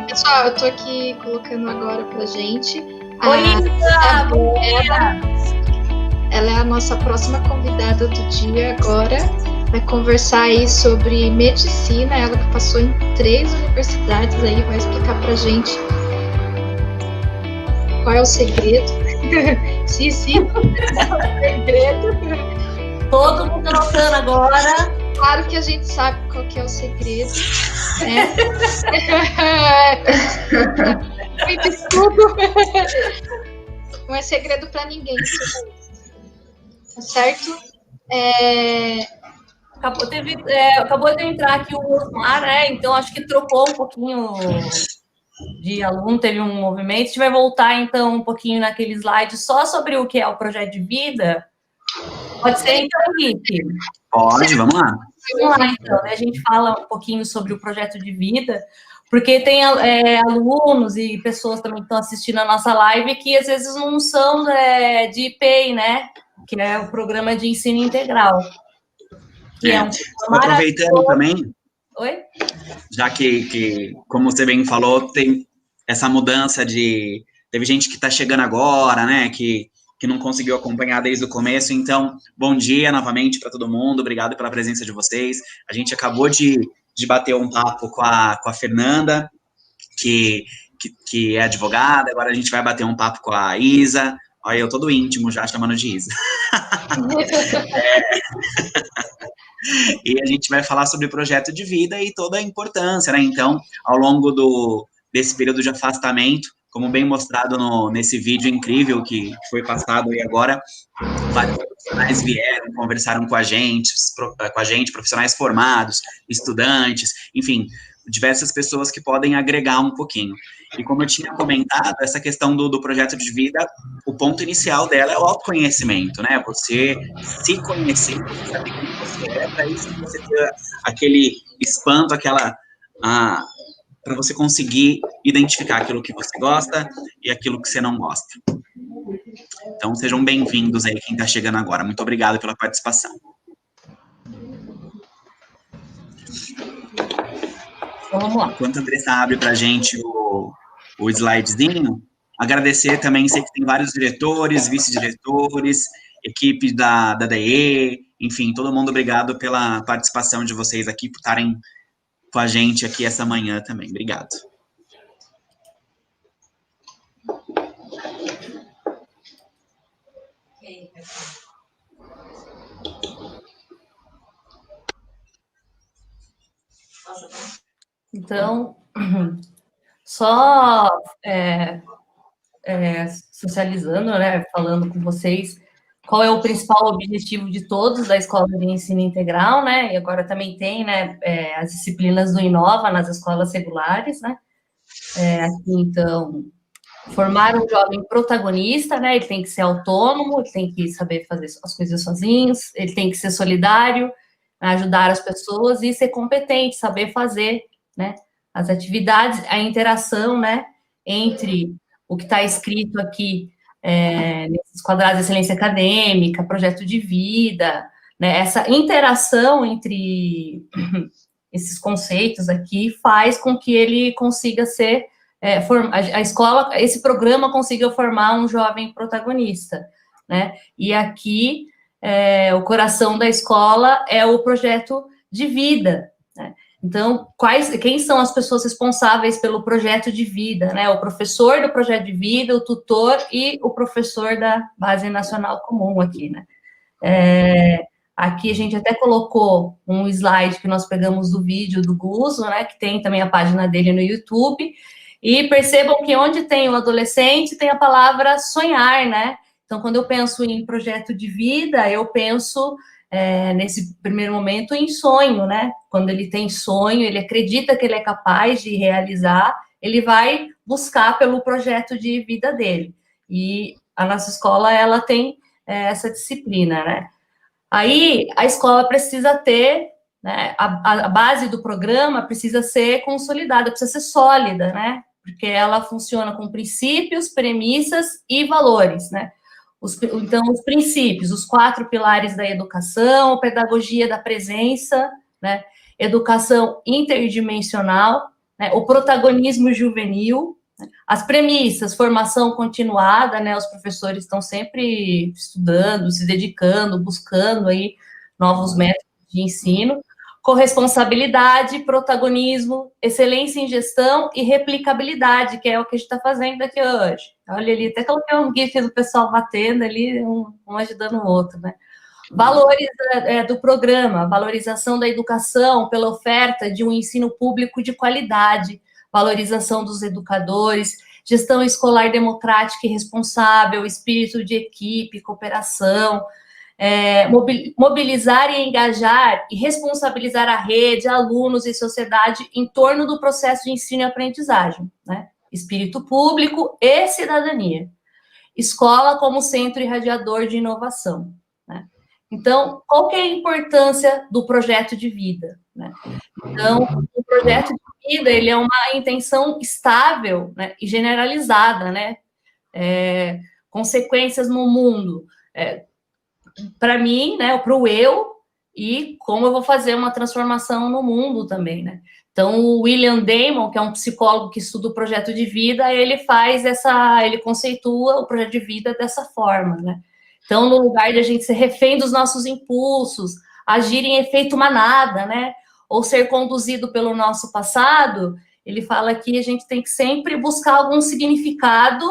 Pessoal, eu tô aqui colocando agora pra gente. Oi, Isa! Ela é a nossa próxima convidada do dia agora. Vai conversar aí sobre medicina. Ela que passou em 3 universidades aí, vai explicar pra gente qual é o segredo. Sim, qual é o segredo. Todo mundo anotando agora. Claro que a gente sabe qual que é o segredo. Muito estudo. Não é segredo para ninguém. Tá certo? Acabou de entrar aqui o Osmar, né? Então acho que trocou um pouquinho de aluno, teve um movimento. A gente vai voltar então um pouquinho naquele slide só sobre o que é o projeto de vida. Pode ser então, Henrique? Pode, vamos lá. Vamos lá, então, né? A gente fala um pouquinho sobre o projeto de vida, porque tem alunos e pessoas também que estão assistindo a nossa live que às vezes não são de IPEI, né? Que é o Programa de Ensino Integral. Que é um aproveitando também, Oi? Já que, como você bem falou, tem essa mudança de... Teve gente que está chegando agora, né? Que não conseguiu acompanhar desde o começo. Então, bom dia novamente para todo mundo. Obrigado pela presença de vocês. A gente acabou de bater um papo com a Fernanda, que é advogada. Agora a gente vai bater um papo com a Isa. Olha, eu todo íntimo já chamando de Isa. E a gente vai falar sobre o projeto de vida e toda a importância, né? Então, ao longo desse período de afastamento, como bem mostrado nesse vídeo incrível que foi passado aí agora, vários profissionais vieram, conversaram com a gente, profissionais formados, estudantes, enfim, diversas pessoas que podem agregar um pouquinho. E como eu tinha comentado, essa questão do projeto de vida, o ponto inicial dela é o autoconhecimento, né? Você se conhecer, você saber quem você é, para isso você ter aquele espanto, para você conseguir identificar aquilo que você gosta e aquilo que você não gosta. Então, sejam bem-vindos aí, quem está chegando agora. Muito obrigado pela participação. Então, vamos lá. Enquanto a Andressa abre para a gente o slidezinho, agradecer também, sei que tem vários diretores, vice-diretores, equipe da DE, enfim, todo mundo obrigado pela participação de vocês aqui, por estarem com a gente aqui essa manhã também. Obrigado. Então, só socializando, né, falando com vocês, qual é o principal objetivo de todos da Escola de Ensino Integral, né, e agora também tem, né, as disciplinas do Inova nas escolas regulares, né, aqui, então, formar um jovem protagonista, né, ele tem que ser autônomo, ele tem que saber fazer as coisas sozinho, ele tem que ser solidário, ajudar as pessoas e ser competente, saber fazer, né, as atividades, a interação, né, entre o que está escrito aqui nesses quadrados de excelência acadêmica, projeto de vida, né, essa interação entre esses conceitos aqui faz com que ele consiga ser, a escola, esse programa consiga formar um jovem protagonista, né, e aqui o coração da escola é o projeto de vida, né? Então, quem são as pessoas responsáveis pelo projeto de vida, né? O professor do projeto de vida, o tutor e o professor da Base Nacional Comum aqui, né? Aqui a gente até colocou um slide que nós pegamos do vídeo do Guzo, né? Que tem também a página dele no YouTube. E percebam que onde tem o adolescente tem a palavra sonhar, né? Então, quando eu penso em projeto de vida, eu penso, nesse primeiro momento, em sonho, né? Quando ele tem sonho, ele acredita que ele é capaz de realizar, ele vai buscar pelo projeto de vida dele. E a nossa escola, ela tem essa disciplina, né? Aí, a escola precisa ter, né? A base do programa precisa ser consolidada, precisa ser sólida, né? Porque ela funciona com princípios, premissas e valores, né? Então, os princípios, os 4 pilares da educação, pedagogia da presença, né, educação interdimensional, né, o protagonismo juvenil, né, as premissas, formação continuada, né, os professores estão sempre estudando, se dedicando, buscando aí novos métodos de ensino, corresponsabilidade, protagonismo, excelência em gestão e replicabilidade, que é o que a gente está fazendo aqui hoje. Olha ali, até coloquei um gif do pessoal batendo ali, um ajudando o outro, né? Valores do programa, valorização da educação pela oferta de um ensino público de qualidade, valorização dos educadores, gestão escolar democrática e responsável, espírito de equipe, cooperação, mobilizar e engajar e responsabilizar a rede, alunos e sociedade em torno do processo de ensino e aprendizagem, né? Espírito público e cidadania. Escola como centro irradiador de inovação, né? Então, qual que é a importância do projeto de vida, né? Então, o projeto de vida, ele é uma intenção estável, né, e generalizada, né? Consequências no mundo, para mim, né, para o eu, e como eu vou fazer uma transformação no mundo também, né? Então, o William Damon, que é um psicólogo que estuda o projeto de vida, ele conceitua o projeto de vida dessa forma, né? Então, no lugar de a gente ser refém dos nossos impulsos, agir em efeito manada, né? Ou ser conduzido pelo nosso passado, ele fala que a gente tem que sempre buscar algum significado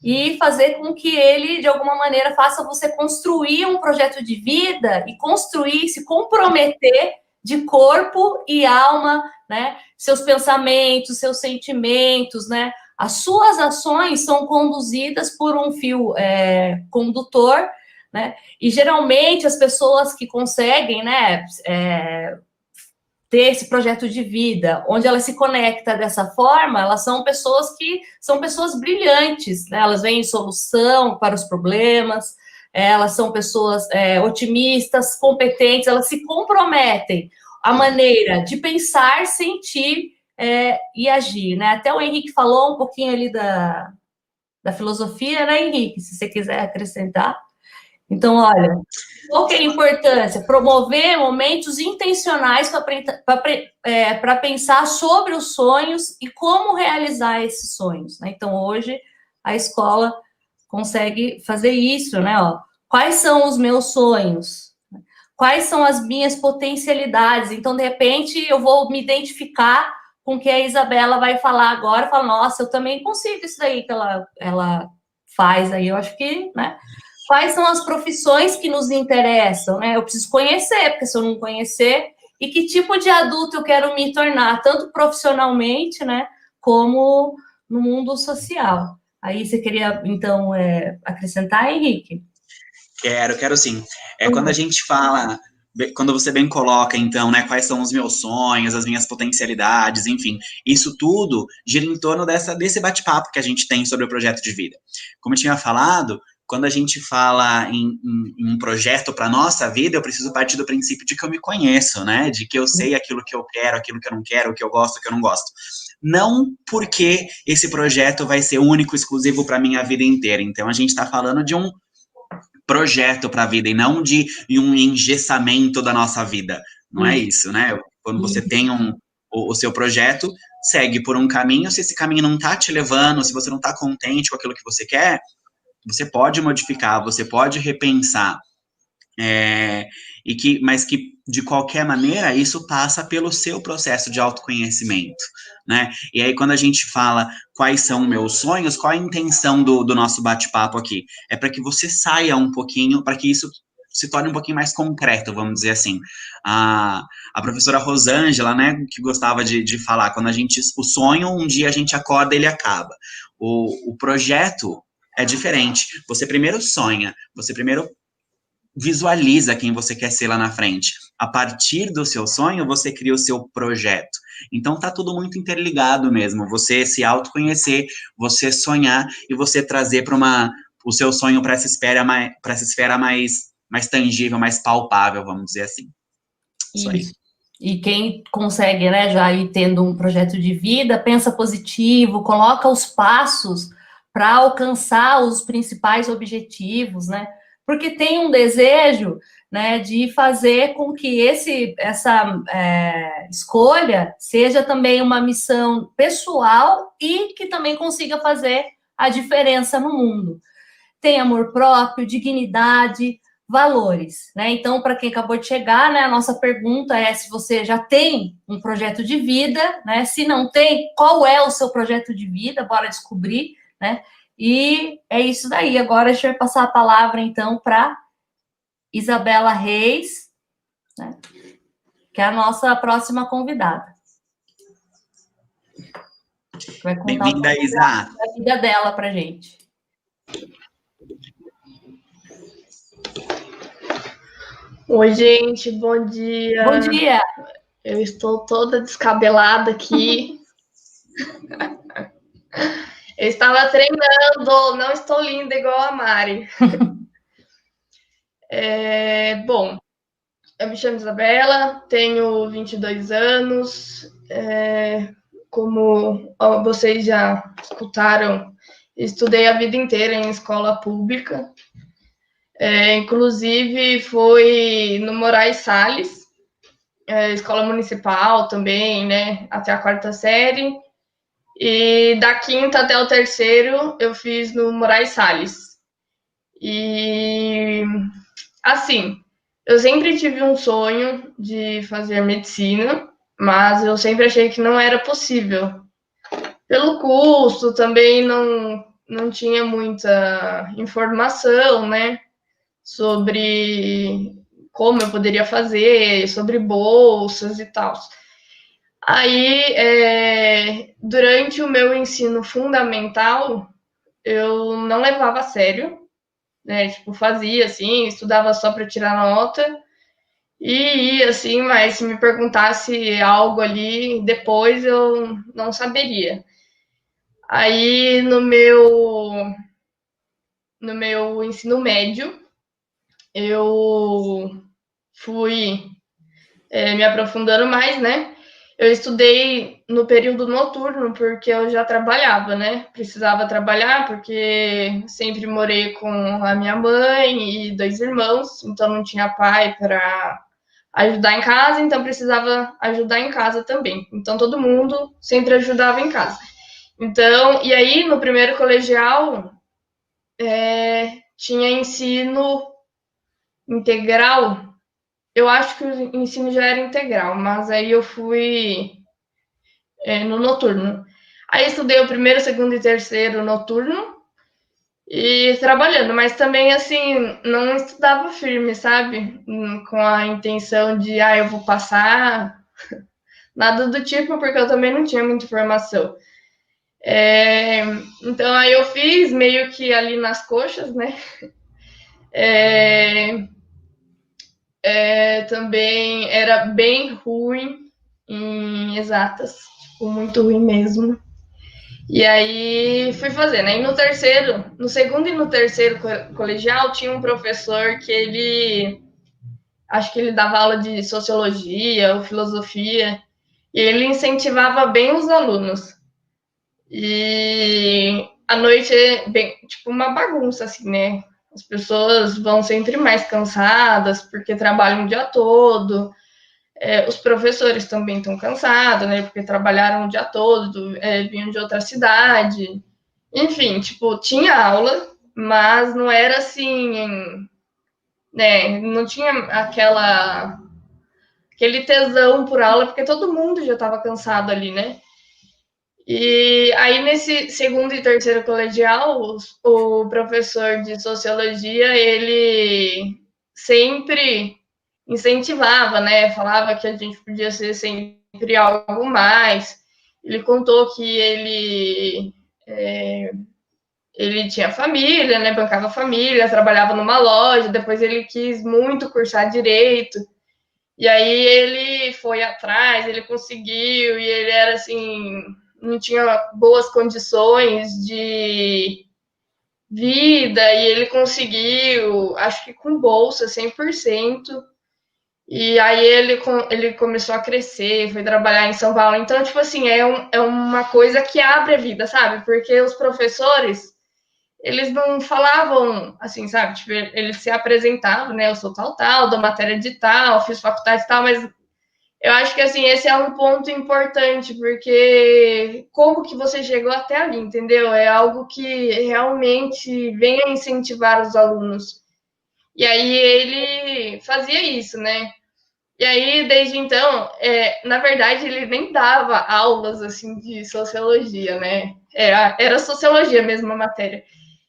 e fazer com que ele, de alguma maneira, faça você construir um projeto de vida e construir, se comprometer de corpo e alma, né? Seus pensamentos, seus sentimentos, né? As suas ações são conduzidas por um fio condutor, né? E geralmente as pessoas que conseguem, né, ter esse projeto de vida, onde ela se conecta dessa forma, elas são pessoas brilhantes, né? Elas veem solução para os problemas, elas são pessoas otimistas, competentes, elas se comprometem à maneira de pensar, sentir e agir, né? Até o Henrique falou um pouquinho ali da filosofia, né, Henrique? Se você quiser acrescentar. Então, olha, qual que é a importância? Promover momentos intencionais para pensar sobre os sonhos e como realizar esses sonhos, né? Então, hoje, a escola consegue fazer isso, né? Ó, quais são os meus sonhos? Quais são as minhas potencialidades? Então, de repente, eu vou me identificar com o que a Isabela vai falar agora, falar, nossa, eu também consigo isso daí que ela faz aí, eu acho que, né? Quais são as profissões que nos interessam, né? Eu preciso conhecer, porque se eu não conhecer, e que tipo de adulto eu quero me tornar, tanto profissionalmente, né, como no mundo social. Aí você queria, então, acrescentar, Henrique? Quero sim. Quando a gente fala, quando você bem coloca, então, né, quais são os meus sonhos, as minhas potencialidades, enfim, isso tudo gira em torno desse bate-papo que a gente tem sobre o projeto de vida. Como eu tinha falado, quando a gente fala em um projeto para a nossa vida, eu preciso partir do princípio de que eu me conheço, né, de que eu sei aquilo que eu quero, aquilo que eu não quero, o que eu gosto, o que eu não gosto. Não porque esse projeto vai ser único, exclusivo para a minha vida inteira. Então, a gente está falando de um projeto para a vida e não de um engessamento da nossa vida. Não é isso, né? Quando você tem o seu projeto, segue por um caminho. Se esse caminho não está te levando, se você não está contente com aquilo que você quer, você pode modificar, você pode repensar. Mas que, de qualquer maneira, isso passa pelo seu processo de autoconhecimento, né? E aí, quando a gente fala quais são meus sonhos, qual a intenção do nosso bate-papo aqui? É para que você saia um pouquinho, para que isso se torne um pouquinho mais concreto, vamos dizer assim. A professora Rosângela, né, que gostava de falar, o sonho, um dia a gente acorda, ele acaba. O projeto é diferente. Você primeiro sonha, você primeiro visualiza quem você quer ser lá na frente. A partir do seu sonho, você cria o seu projeto. Então, tá tudo muito interligado mesmo. Você se autoconhecer, você sonhar e você trazer o seu sonho para essa esfera mais tangível, mais palpável, vamos dizer assim. Isso aí. E quem consegue, né, já ir tendo um projeto de vida, pensa positivo, coloca os passos para alcançar os principais objetivos, né? porque tem um desejo, né, de fazer com que essa escolha seja também uma missão pessoal e que também consiga fazer a diferença no mundo. Tem amor próprio, dignidade, valores, né? Então, para quem acabou de chegar, né, a nossa pergunta é se você já tem um projeto de vida, né? Se não tem, qual é o seu projeto de vida? Bora descobrir, né? E é isso daí. Agora a gente vai passar a palavra, então, para Isabela Reis, né, que é a nossa próxima convidada. Vai contar Bem-vinda, Isa. a vida dela para a gente. Oi, gente, bom dia. Bom dia. Eu estou toda descabelada aqui. Eu estava treinando, não estou linda igual a Mari. Bom, eu me chamo Isabela, tenho 22 anos. Como vocês já escutaram, estudei a vida inteira em escola pública. Inclusive, foi no Moraes Salles, escola municipal também, né, até a 4ª série. E da 5ª até o 3º, eu fiz no Moraes Salles. E, assim, eu sempre tive um sonho de fazer medicina, mas eu sempre achei que não era possível. Pelo custo, também não tinha muita informação, né, sobre como eu poderia fazer, sobre bolsas e tal. Aí, durante o meu ensino fundamental, eu não levava a sério, né? Tipo, fazia assim, estudava só para tirar nota e ia assim, mas se me perguntasse algo ali depois, eu não saberia. Aí, no meu ensino médio, eu fui me aprofundando mais, né? Eu estudei no período noturno porque eu já trabalhava, né? Precisava trabalhar porque sempre morei com a minha mãe e 2 irmãos, então não tinha pai para ajudar em casa, então precisava ajudar em casa também. Então todo mundo sempre ajudava em casa. Então, e aí no primeiro colegial tinha ensino integral. Eu acho que o ensino já era integral, mas aí eu fui no noturno. Aí estudei o 1º, 2º e 3º noturno e trabalhando, mas também, assim, não estudava firme, sabe? Com a intenção de, eu vou passar, nada do tipo, porque eu também não tinha muita informação. Então, aí eu fiz meio que ali nas coxas, né? Também era bem ruim em exatas, tipo, muito ruim mesmo. E aí fui fazer, né? E no 2º e no 3º colegial tinha um professor que acho que ele dava aula de sociologia ou filosofia, e ele incentivava bem os alunos. E à noite é bem, tipo, uma bagunça, assim, né? As pessoas vão sempre mais cansadas porque trabalham o dia todo. Os professores também estão cansados, né? Porque trabalharam o dia todo, vinham de outra cidade. Enfim, tipo, tinha aula, mas não era assim, né? Não tinha aquele tesão por aula, porque todo mundo já estava cansado ali, né? E aí, nesse 2º e 3º colegial, o professor de sociologia, ele sempre incentivava, né? Falava que a gente podia ser sempre algo mais. Ele contou que ele tinha família, né? Bancava família, trabalhava numa loja, depois ele quis muito cursar direito. E aí ele foi atrás, ele conseguiu, e ele era assim, não tinha boas condições de vida, e ele conseguiu, acho que com bolsa, 100%. E aí ele começou a crescer, foi trabalhar em São Paulo. Então, tipo assim, é uma coisa que abre a vida, sabe? Porque os professores, eles não falavam assim, sabe? Tipo, eles se apresentavam, né? Eu sou tal, da matéria de tal, fiz faculdade e tal, mas eu acho que, assim, esse é um ponto importante, porque como que você chegou até ali, entendeu? É algo que realmente vem a incentivar os alunos. E aí ele fazia isso, né? E aí, desde então, na verdade, ele nem dava aulas, assim, de sociologia, né? Era sociologia mesmo a matéria.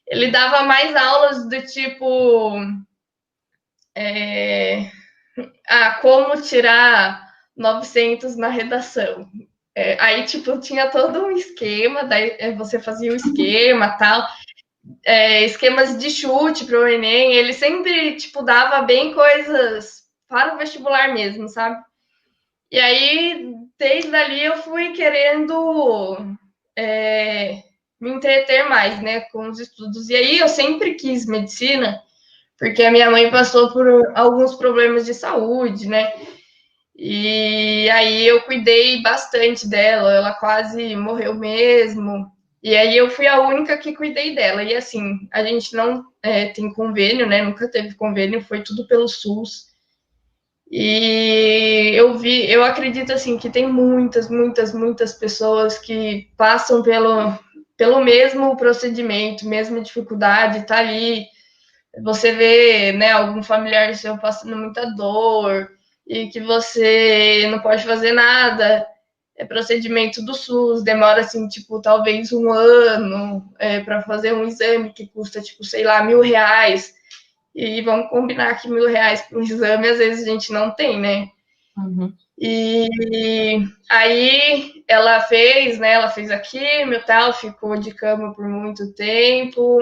Ele dava mais aulas do tipo... como tirar 900 na redação. Aí, tipo, tinha todo um esquema, daí você fazia o esquema, tal, esquemas de chute para o Enem, ele sempre, tipo, dava bem coisas para o vestibular mesmo, sabe? E aí, desde ali, eu fui querendo me entreter mais, né, com os estudos. E aí, eu sempre quis medicina, porque a minha mãe passou por alguns problemas de saúde, né? E aí eu cuidei bastante dela, ela quase morreu mesmo. E aí eu fui a única que cuidei dela. E assim, a gente não tem convênio, né? Nunca teve convênio, foi tudo pelo SUS. E eu acredito assim que tem muitas pessoas que passam pelo mesmo procedimento, mesma dificuldade, tá ali. Você vê, né, algum familiar seu passando muita dor e que você não pode fazer nada, procedimento do SUS, demora, assim, tipo, talvez um ano para fazer um exame que custa, tipo, sei lá, R$1.000, e vamos combinar que R$1.000 para um exame, às vezes a gente não tem, né? Uhum. E aí ela fez, né, ela fez a quimio e tal, ficou de cama por muito tempo,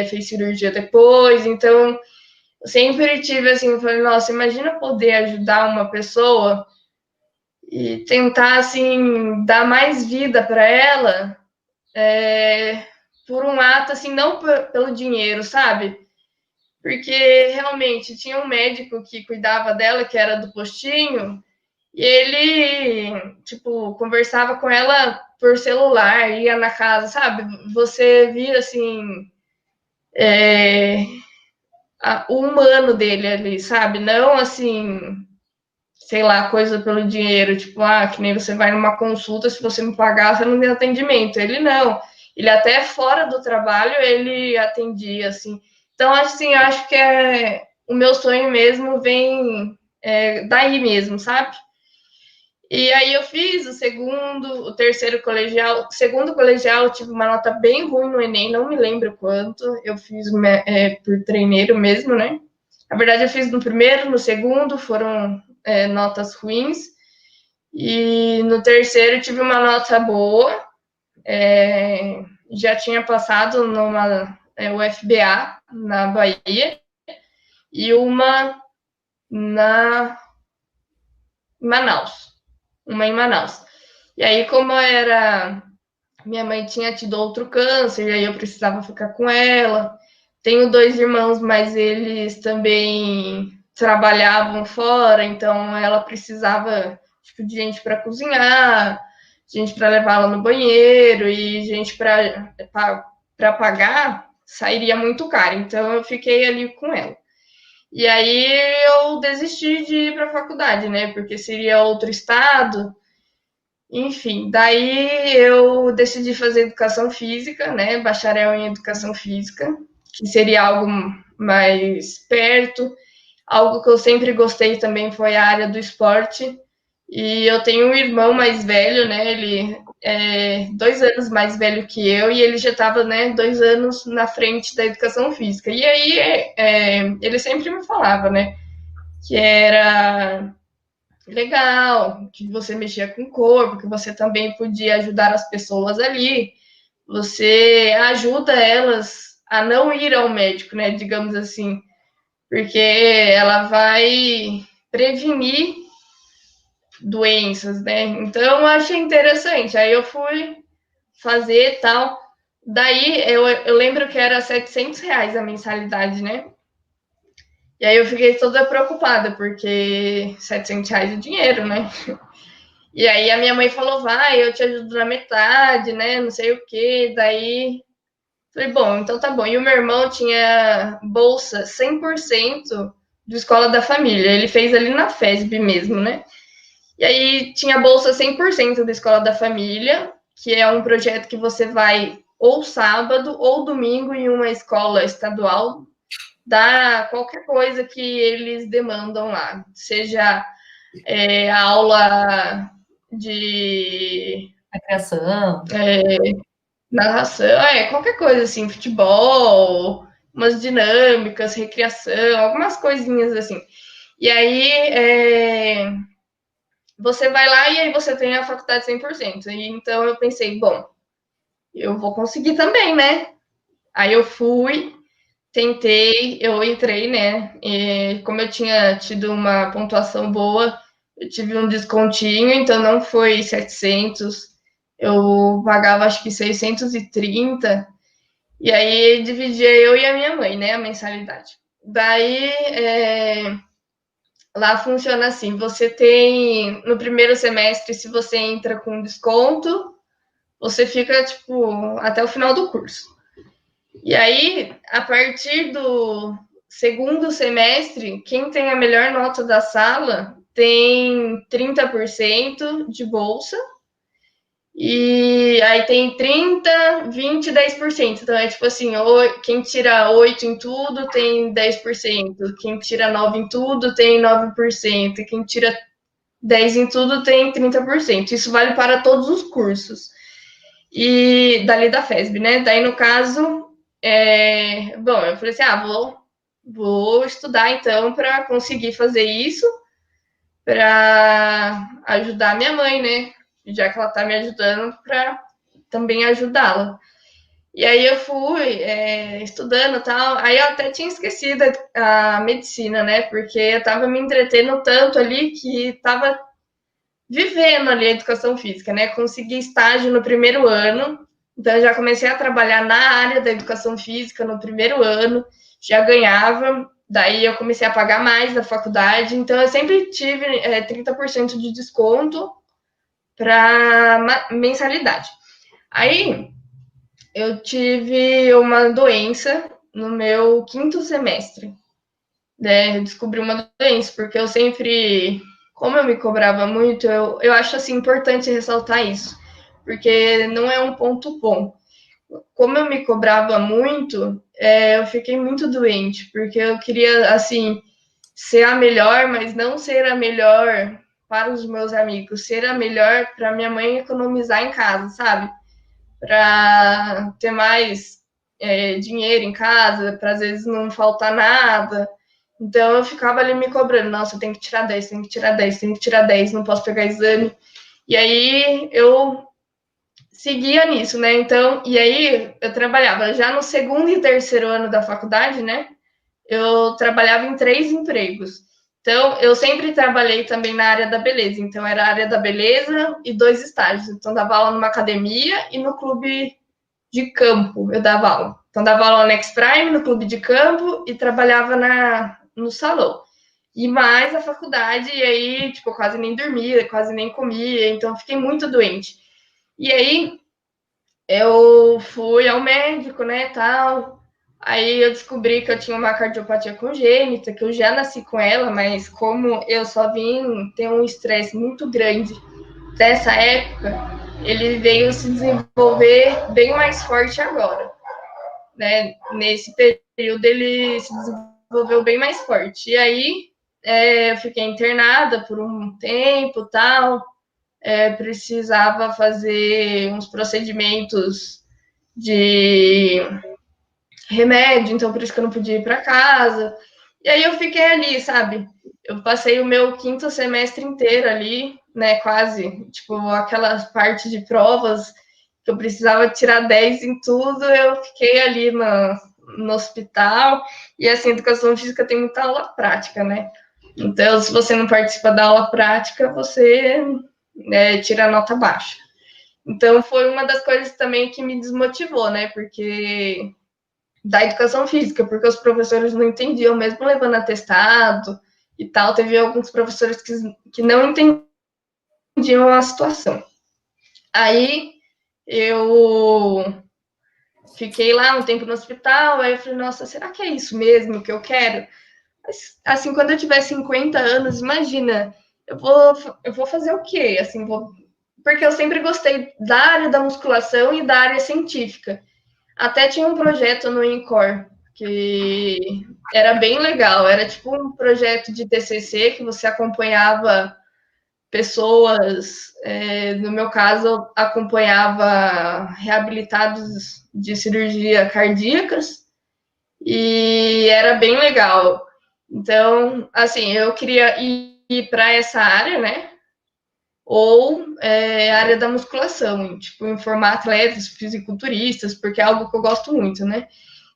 fez cirurgia depois, então eu sempre tive assim, eu falei, nossa, imagina poder ajudar uma pessoa e tentar, assim, dar mais vida para ela por um ato, assim, não pelo dinheiro, sabe? Porque realmente tinha um médico que cuidava dela, que era do postinho, e ele, tipo, conversava com ela por celular, ia na casa, sabe? Você via, assim, o humano dele ali, sabe? Não, assim, sei lá, coisa pelo dinheiro, tipo, que nem você vai numa consulta, se você não pagar, você não tem atendimento. Ele não. Ele até fora do trabalho, ele atendia, assim. Então, assim, eu acho que o meu sonho mesmo vem daí mesmo, sabe? E aí eu fiz o terceiro colegial. Segundo colegial, eu tive uma nota bem ruim no Enem, não me lembro quanto. Eu fiz por treineiro mesmo, né? Na verdade, eu fiz no primeiro, no segundo, foram notas ruins. E no terceiro, tive uma nota boa. Já tinha passado numa UFBA, na Bahia, e uma na Manaus. Uma em Manaus. E aí, como minha mãe tinha tido outro câncer, e aí eu precisava ficar com ela. Tenho 2 irmãos, mas eles também trabalhavam fora, então ela precisava, tipo, de gente para cozinhar, gente para levá-la no banheiro e gente para pagar, sairia muito caro. Então eu fiquei ali com ela. E aí eu desisti de ir para a faculdade, né? Porque seria outro estado. Enfim, daí eu decidi fazer educação física, né? Bacharel em educação física, que seria algo mais perto. Algo que eu sempre gostei também foi a área do esporte. E eu tenho um irmão mais velho, né? Ele é 2 anos mais velho que eu, e ele já estava, né, 2 anos na frente da educação física. E aí ele sempre me falava, né, que era legal, que você mexia com o corpo, que você também podia ajudar as pessoas ali, você ajuda elas a não ir ao médico, né, digamos assim, porque ela vai prevenir doenças, né? Então eu achei interessante. Aí eu fui fazer tal. Daí eu lembro que era R$700 a mensalidade, né? E aí eu fiquei toda preocupada, porque R$700 é dinheiro, né? E aí a minha mãe falou, vai, eu te ajudo na metade, né? Não sei o quê. Daí Falei, bom, então tá bom. E o meu irmão tinha bolsa 100% de escola da família. Ele fez ali na FESB mesmo, né? E aí tinha bolsa 100% da escola da família, que é um projeto que você vai ou sábado ou domingo em uma escola estadual, dá qualquer coisa que eles demandam lá, seja aula de Recreação. narração, qualquer coisa assim, futebol, umas dinâmicas, recreação, algumas coisinhas assim. E aí você vai lá e aí você tem a faculdade 100%. E então eu pensei, bom, eu vou conseguir também, né? Aí eu fui, tentei, eu entrei, né? E como eu tinha tido uma pontuação boa, eu tive um descontinho, então não foi 700, eu pagava acho que 630, e aí dividia eu e a minha mãe, né, a mensalidade. Daí, lá funciona assim, você tem, no primeiro semestre, se você entra com desconto, você fica, tipo, até o final do curso. E aí, a partir do segundo semestre, quem tem a melhor nota da sala tem 30% de bolsa. E aí tem 30, 20, 10%. Então é tipo assim, quem tira 8 em tudo tem 10%. Quem tira 9 em tudo tem 9%. E quem tira 10 em tudo tem 30%. Isso vale para todos os cursos. E dali da FESB, né? Daí, no caso, bom, eu falei assim, vou estudar então para conseguir fazer isso, para ajudar minha mãe, né? Já que ela tá me ajudando, para também ajudá-la. E aí eu fui estudando e tal. Aí eu até tinha esquecido a medicina, né? Porque eu tava me entretendo tanto ali que tava vivendo ali a educação física, né? Consegui estágio no primeiro ano, então eu já comecei a trabalhar na área da educação física no primeiro ano, já ganhava, daí eu comecei a pagar mais da faculdade, então eu sempre tive 30% de desconto para mensalidade. Aí eu tive uma doença no meu quinto semestre, né? Eu descobri uma doença, porque eu sempre, como eu me cobrava muito, eu acho assim importante ressaltar isso, porque não é um ponto bom. Como eu me cobrava muito, eu fiquei muito doente, porque eu queria, assim, ser a melhor, mas não ser a melhor para os meus amigos, ser a melhor para minha mãe economizar em casa, sabe? Para ter mais dinheiro em casa, para às vezes não faltar nada. Então eu ficava ali me cobrando, nossa, eu tenho que tirar 10, tenho que tirar 10, tenho que tirar 10, não posso pegar exame. E aí eu seguia nisso, né? Então, e aí eu trabalhava já no segundo e terceiro ano da faculdade, né? Eu trabalhava em 3 empregos. Então, eu sempre trabalhei também na área da beleza. Então, era a área da beleza e 2 estágios. Então, dava aula numa academia e no clube de campo eu dava aula. Então, dava aula no Next Prime, no clube de campo e trabalhava no salão. E mais a faculdade, e aí, tipo, eu quase nem dormia, quase nem comia, então fiquei muito doente. E aí, eu fui ao médico, né, tal. Aí eu descobri que eu tinha uma cardiopatia congênita, que eu já nasci com ela, mas como eu só vim ter um estresse muito grande dessa época, ele veio se desenvolver bem mais forte agora, né? Nesse período ele se desenvolveu bem mais forte. E aí eu fiquei internada por um tempo, tal. Precisava fazer uns procedimentos de remédio, então por isso que eu não podia ir para casa. E aí eu fiquei ali, sabe? Eu passei o meu quinto semestre inteiro ali, né? Quase, tipo, aquela parte de provas que eu precisava tirar 10 em tudo, eu fiquei ali no hospital. E assim, educação física tem muita aula prática, né? Então, se você não participa da aula prática, você tira nota baixa. Então, foi uma das coisas também que me desmotivou, né? Porque da educação física, porque os professores não entendiam, mesmo levando atestado e tal. Teve alguns professores que não entendiam a situação. Aí, eu Fiquei lá um tempo no hospital, aí eu falei, nossa, será que é isso mesmo que eu quero? Assim, quando eu tiver 50 anos, imagina, eu vou fazer o quê? Assim, porque eu sempre gostei da área da musculação e da área científica. Até tinha um projeto no INCOR, que era bem legal, era tipo um projeto de TCC, que você acompanhava pessoas, no meu caso, acompanhava reabilitados de cirurgia cardíacas, e era bem legal. Então, assim, eu queria ir para essa área, né? Ou área da musculação, tipo, informar atletas, fisiculturistas, porque é algo que eu gosto muito, né?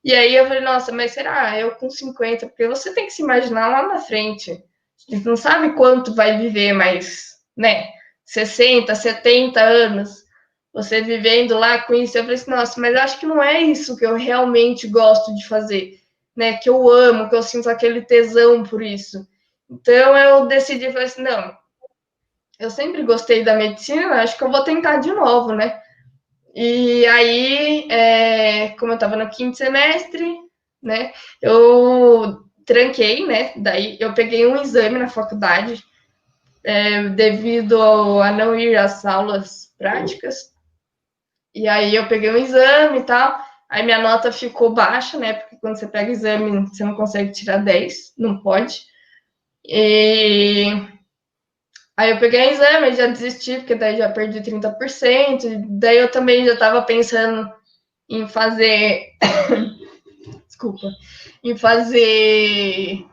E aí eu falei, nossa, mas será? Eu com 50, porque você tem que se imaginar lá na frente. A gente não sabe quanto vai viver, mas, né? 60, 70 anos, você vivendo lá com isso. Eu falei assim, nossa, mas eu acho que não é isso que eu realmente gosto de fazer, né? Que eu amo, que eu sinto aquele tesão por isso. Então eu decidi, falei assim, não, eu sempre gostei da medicina, acho que eu vou tentar de novo, né? E aí, como eu estava no quinto semestre, né, eu tranquei, né? Daí eu peguei um exame na faculdade, devido a não ir às aulas práticas. E aí eu peguei um exame e tal. Aí minha nota ficou baixa, né? Porque quando você pega exame, você não consegue tirar 10, não pode. E aí eu peguei o exame e já desisti, porque daí já perdi 30%. Daí eu também já estava pensando em fazer. Desculpa. Em fazer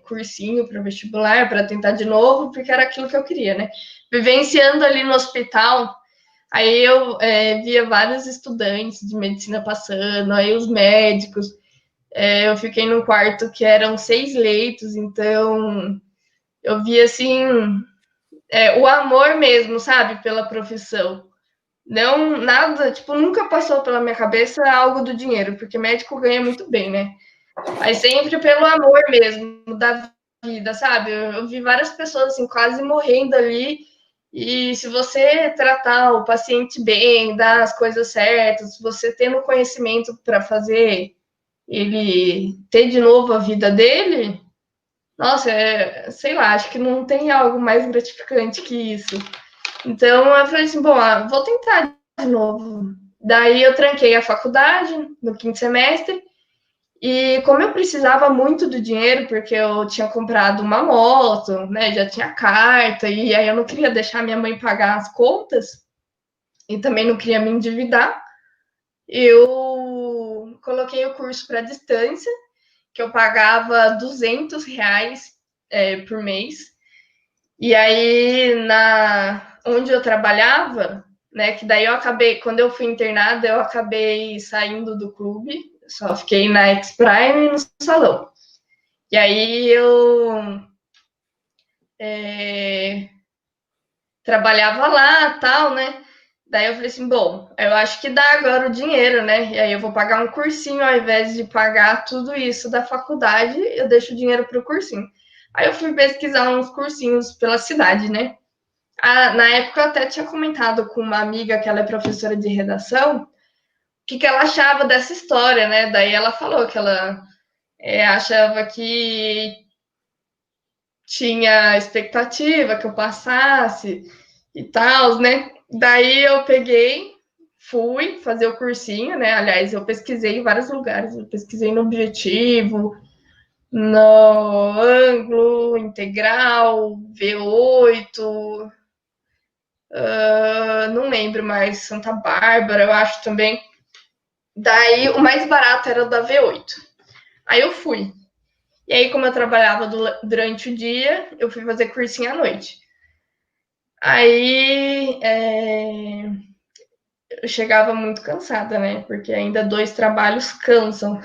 cursinho para vestibular, para tentar de novo, porque era aquilo que eu queria, né? Vivenciando ali no hospital, aí eu via vários estudantes de medicina passando, aí os médicos. Eu fiquei num quarto que eram 6 leitos, então eu via assim o amor mesmo, sabe, pela profissão. Não, nada, tipo, nunca passou pela minha cabeça algo do dinheiro, porque médico ganha muito bem, né? Mas sempre pelo amor mesmo da vida, sabe? Eu vi várias pessoas assim quase morrendo ali. E se você tratar o paciente bem, dar as coisas certas, você tendo conhecimento para fazer ele ter de novo a vida dele, nossa, sei lá, acho que não tem algo mais gratificante que isso. Então eu falei assim, bom, vou tentar de novo. Daí eu tranquei a faculdade no quinto semestre. E como eu precisava muito do dinheiro, porque eu tinha comprado uma moto, né, já tinha carta, e aí eu não queria deixar minha mãe pagar as contas, e também não queria me endividar, eu coloquei o curso para distância, que eu pagava R$ 200 por mês. E aí, onde eu trabalhava, né, que daí eu acabei, quando eu fui internada, eu acabei saindo do clube, só fiquei na X-Prime e no salão. E aí eu trabalhava lá, tal, né? Daí eu falei assim, bom, eu acho que dá agora o dinheiro, né? E aí eu vou pagar um cursinho ao invés de pagar tudo isso da faculdade, eu deixo o dinheiro para o cursinho. Aí eu fui pesquisar uns cursinhos pela cidade, né? Na época eu até tinha comentado com uma amiga que ela é professora de redação, o que ela achava dessa história, né? Daí ela falou que ela achava que tinha expectativa que eu passasse e tal, né? Daí eu peguei, fui fazer o cursinho, né? Aliás, eu pesquisei em vários lugares, eu pesquisei no Objetivo, no Anglo, Integral, V8, não lembro mais, Santa Bárbara, eu acho também. Daí o mais barato era o da V8. Aí eu fui. E aí, como eu trabalhava durante o dia, eu fui fazer cursinho à noite. Aí eu chegava muito cansada, né? Porque ainda 2 trabalhos cansam.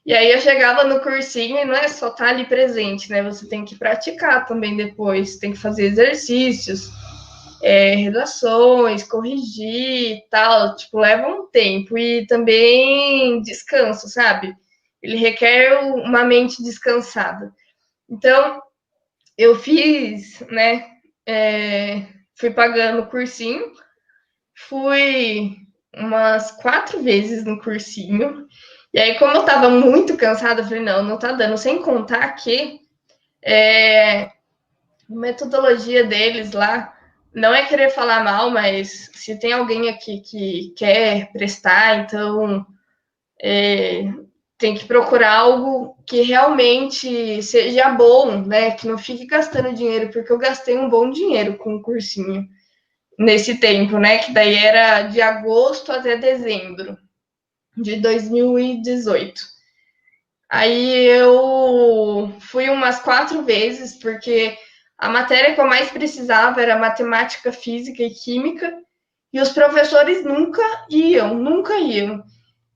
E aí eu chegava no cursinho e não é só estar ali presente, né? Você tem que praticar também depois, tem que fazer exercícios, redações, corrigir e tal. Tipo, leva um tempo. E também descanso, sabe? Ele requer uma mente descansada. Então, eu fiz, né? Fui pagando o cursinho, fui umas 4 vezes no cursinho. E aí, como eu tava muito cansada, eu falei, não tá dando. Sem contar que a metodologia deles lá, não é querer falar mal, mas se tem alguém aqui que quer prestar, então tem que procurar algo que realmente seja bom, né? Que não fique gastando dinheiro, porque eu gastei um bom dinheiro com o cursinho nesse tempo, né? Que daí era de agosto até dezembro de 2018. Aí eu fui umas 4 vezes, porque a matéria que eu mais precisava era matemática, física e química, e os professores nunca iam.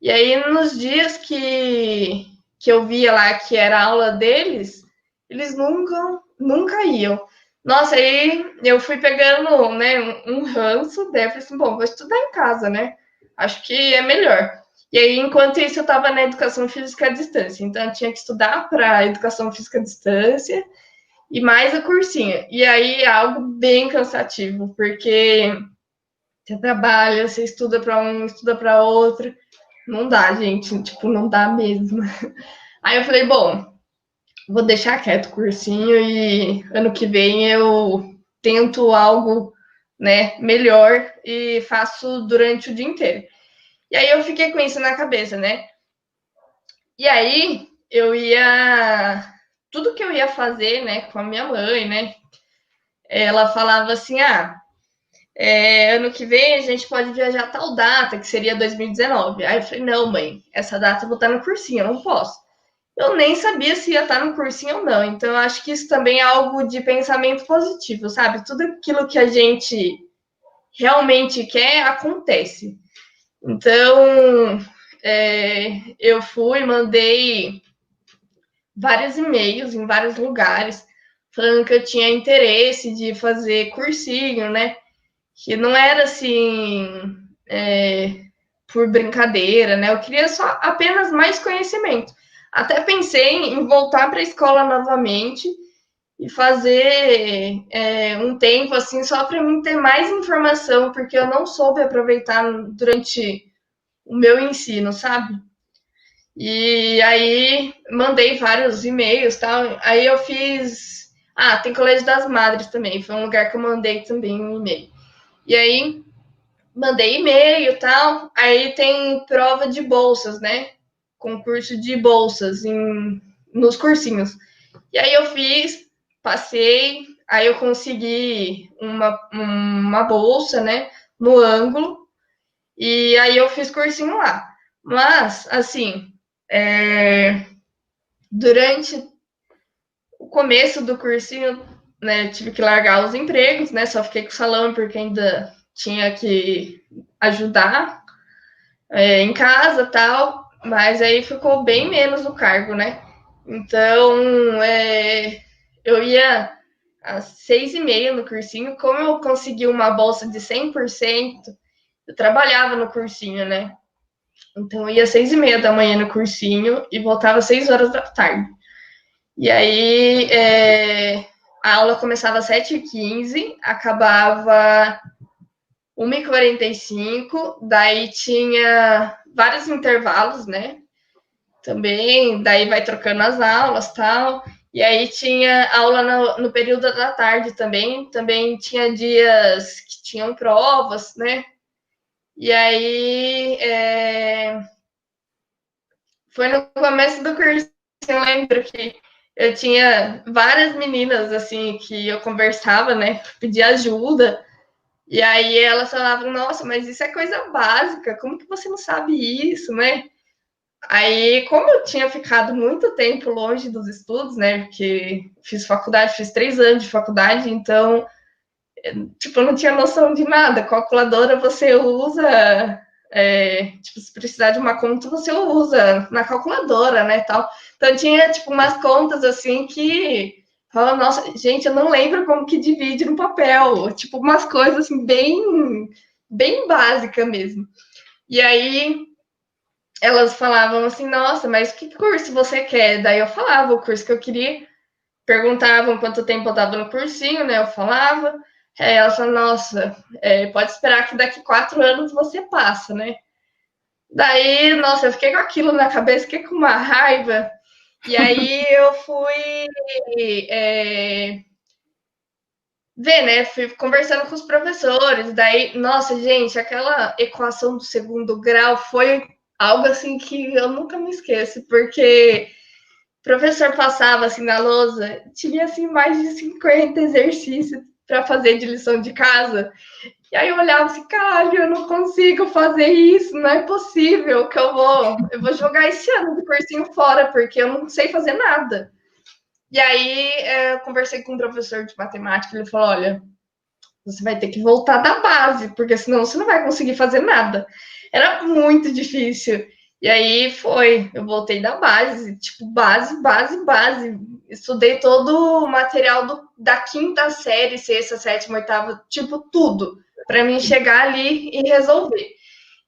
E aí, nos dias que eu via lá que era aula deles, eles nunca iam. Nossa, aí eu fui pegando, né, um ranço, daí eu falei assim, bom, vou estudar em casa, né? Acho que é melhor. E aí, enquanto isso, eu estava na educação física à distância. Então, eu tinha que estudar para educação física à distância e mais a cursinho. E aí, é algo bem cansativo, porque você trabalha, você estuda para um, estuda para outro. Não dá, gente. Tipo, não dá mesmo. Aí eu falei, bom, vou deixar quieto o cursinho e ano que vem eu tento algo, né, melhor e faço durante o dia inteiro. E aí eu fiquei com isso na cabeça, né? E aí eu ia... Tudo que eu ia fazer, né, com a minha mãe, né? Ela falava assim, ano que vem a gente pode viajar tal data, que seria 2019. Aí eu falei, não, mãe, essa data eu vou estar no cursinho, eu não posso. Eu nem sabia se ia estar no cursinho ou não. Então, eu acho que isso também é algo de pensamento positivo, sabe? Tudo aquilo que a gente realmente quer, acontece. Então, eu fui, mandei vários e-mails em vários lugares, falando que eu tinha interesse de fazer cursinho, né? Que não era assim, por brincadeira, né? Eu queria só apenas mais conhecimento. Até pensei em voltar para a escola novamente e fazer um tempo assim só para mim ter mais informação, porque eu não soube aproveitar durante o meu ensino, sabe? E aí mandei vários e-mails, tal. Aí eu fiz, tem Colégio das Madres também, foi um lugar que eu mandei também um e-mail. E aí mandei e-mail e tal. Aí tem prova de bolsas, né? Concurso de bolsas nos cursinhos. E aí eu fiz, passei, aí eu consegui uma bolsa, né? No ângulo. E aí eu fiz cursinho lá. Mas, assim, durante o começo do cursinho, né? Tive que largar os empregos, né? Só fiquei com o salão porque ainda tinha que ajudar em casa tal, mas aí ficou bem menos o cargo, né? Então, eu ia às 6h30 no cursinho. Como eu consegui uma bolsa de 100%, eu trabalhava no cursinho, né? Então, eu ia às 6h30 da manhã no cursinho e voltava às 6 horas da tarde. E aí, a aula começava às 7h15, acabava 1h45, daí tinha vários intervalos, né? Também, daí vai trocando as aulas tal. E aí tinha aula no período da tarde também. Também tinha dias que tinham provas, né? E aí foi no começo do curso, eu lembro que eu tinha várias meninas assim que eu conversava, né? Pedia ajuda. E aí elas falavam, nossa, mas isso é coisa básica, como que você não sabe isso, né? Aí, como eu tinha ficado muito tempo longe dos estudos, né? Porque fiz faculdade, fiz 3 anos de faculdade, então, tipo, eu não tinha noção de nada. Calculadora você usa, tipo, se precisar de uma conta, você usa na calculadora, né, tal. Então, tinha, tipo, umas contas, assim, que fala, nossa, gente, eu não lembro como que divide no papel. Tipo, umas coisas, assim, bem básica mesmo. E aí elas falavam assim, nossa, mas que curso você quer? Daí eu falava o curso que eu queria, perguntavam quanto tempo eu estava no cursinho, né? Eu falava, Aí ela falou, nossa, pode esperar que daqui 4 anos você passa, né? Daí, nossa, eu fiquei com aquilo na cabeça, fiquei com uma raiva. E aí eu fui ver, né? Fui conversando com os professores. Daí, nossa, gente, aquela equação do segundo grau foi algo assim que eu nunca me esqueço, porque o professor passava assim na lousa, tinha assim mais de 50 exercícios para fazer de lição de casa. E aí eu olhava assim, caralho, eu não consigo fazer isso, não é possível que eu vou jogar esse ano do cursinho fora, porque eu não sei fazer nada. E aí eu conversei com um professor de matemática, ele falou, olha, você vai ter que voltar da base, porque senão você não vai conseguir fazer nada. Era muito difícil. E aí eu voltei da base, tipo, base. Estudei todo o material da quinta série, sexta, sétima, oitava, tipo, tudo, para mim chegar ali e resolver.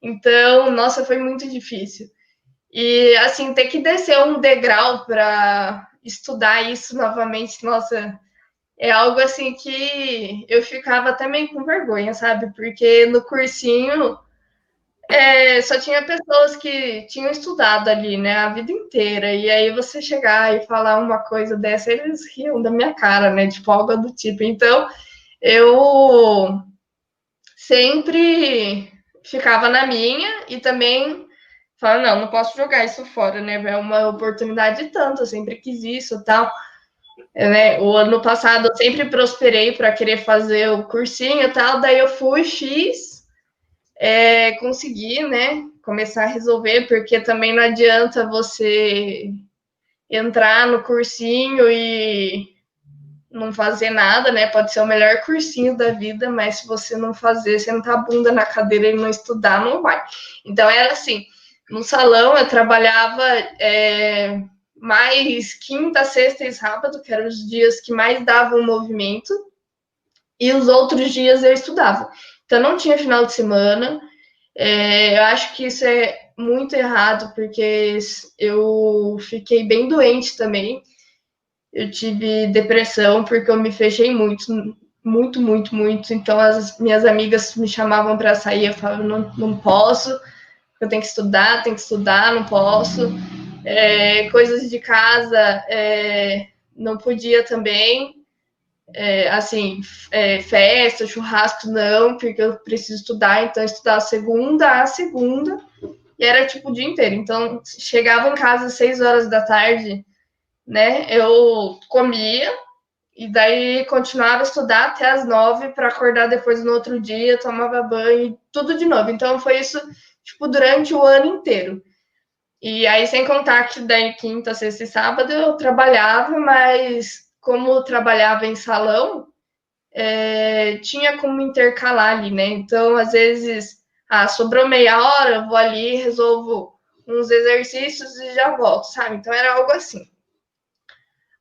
Então, nossa, foi muito difícil. E, assim, ter que descer um degrau para estudar isso novamente, nossa, é algo assim que eu ficava até meio com vergonha, sabe? Porque no cursinho só tinha pessoas que tinham estudado ali, né, a vida inteira. E aí você chegar e falar uma coisa dessa, eles riam da minha cara, né? Tipo, algo do tipo. Então, eu sempre ficava na minha e também falava, não posso jogar isso fora, né? É uma oportunidade tanto, eu sempre quis isso e tal. Né? O ano passado eu sempre prosperei para querer fazer o cursinho e tal, daí eu fiz, consegui, né, começar a resolver, porque também não adianta você entrar no cursinho e não fazer nada, né? Pode ser o melhor cursinho da vida, mas se você não fazer, sentar a bunda na cadeira e não estudar, não vai. Então era assim, no salão eu trabalhava mais quinta, sexta e sábado, que eram os dias que mais davam movimento, e os outros dias eu estudava. Então não tinha final de semana. Eu acho que isso é muito errado, porque eu fiquei bem doente também. Eu tive depressão porque eu me fechei muito. Então as minhas amigas me chamavam para sair, eu falava, não posso, eu tenho que estudar, não posso. Coisas de casa não podia também. Assim, festa, churrasco, não, porque eu preciso estudar, então eu estudava segunda a segunda, e era tipo o dia inteiro. Então, chegava em casa às 6 horas da tarde, né? Eu comia, e daí continuava a estudar até às 9 para acordar depois no outro dia, tomava banho, tudo de novo. Então, foi isso, tipo, durante o ano inteiro. E aí, sem contar que daí quinta, sexta e sábado eu trabalhava, mas como trabalhava em salão, tinha como intercalar ali, né? Então, às vezes, sobrou meia hora, eu vou ali, resolvo uns exercícios e já volto, sabe? Então, era algo assim.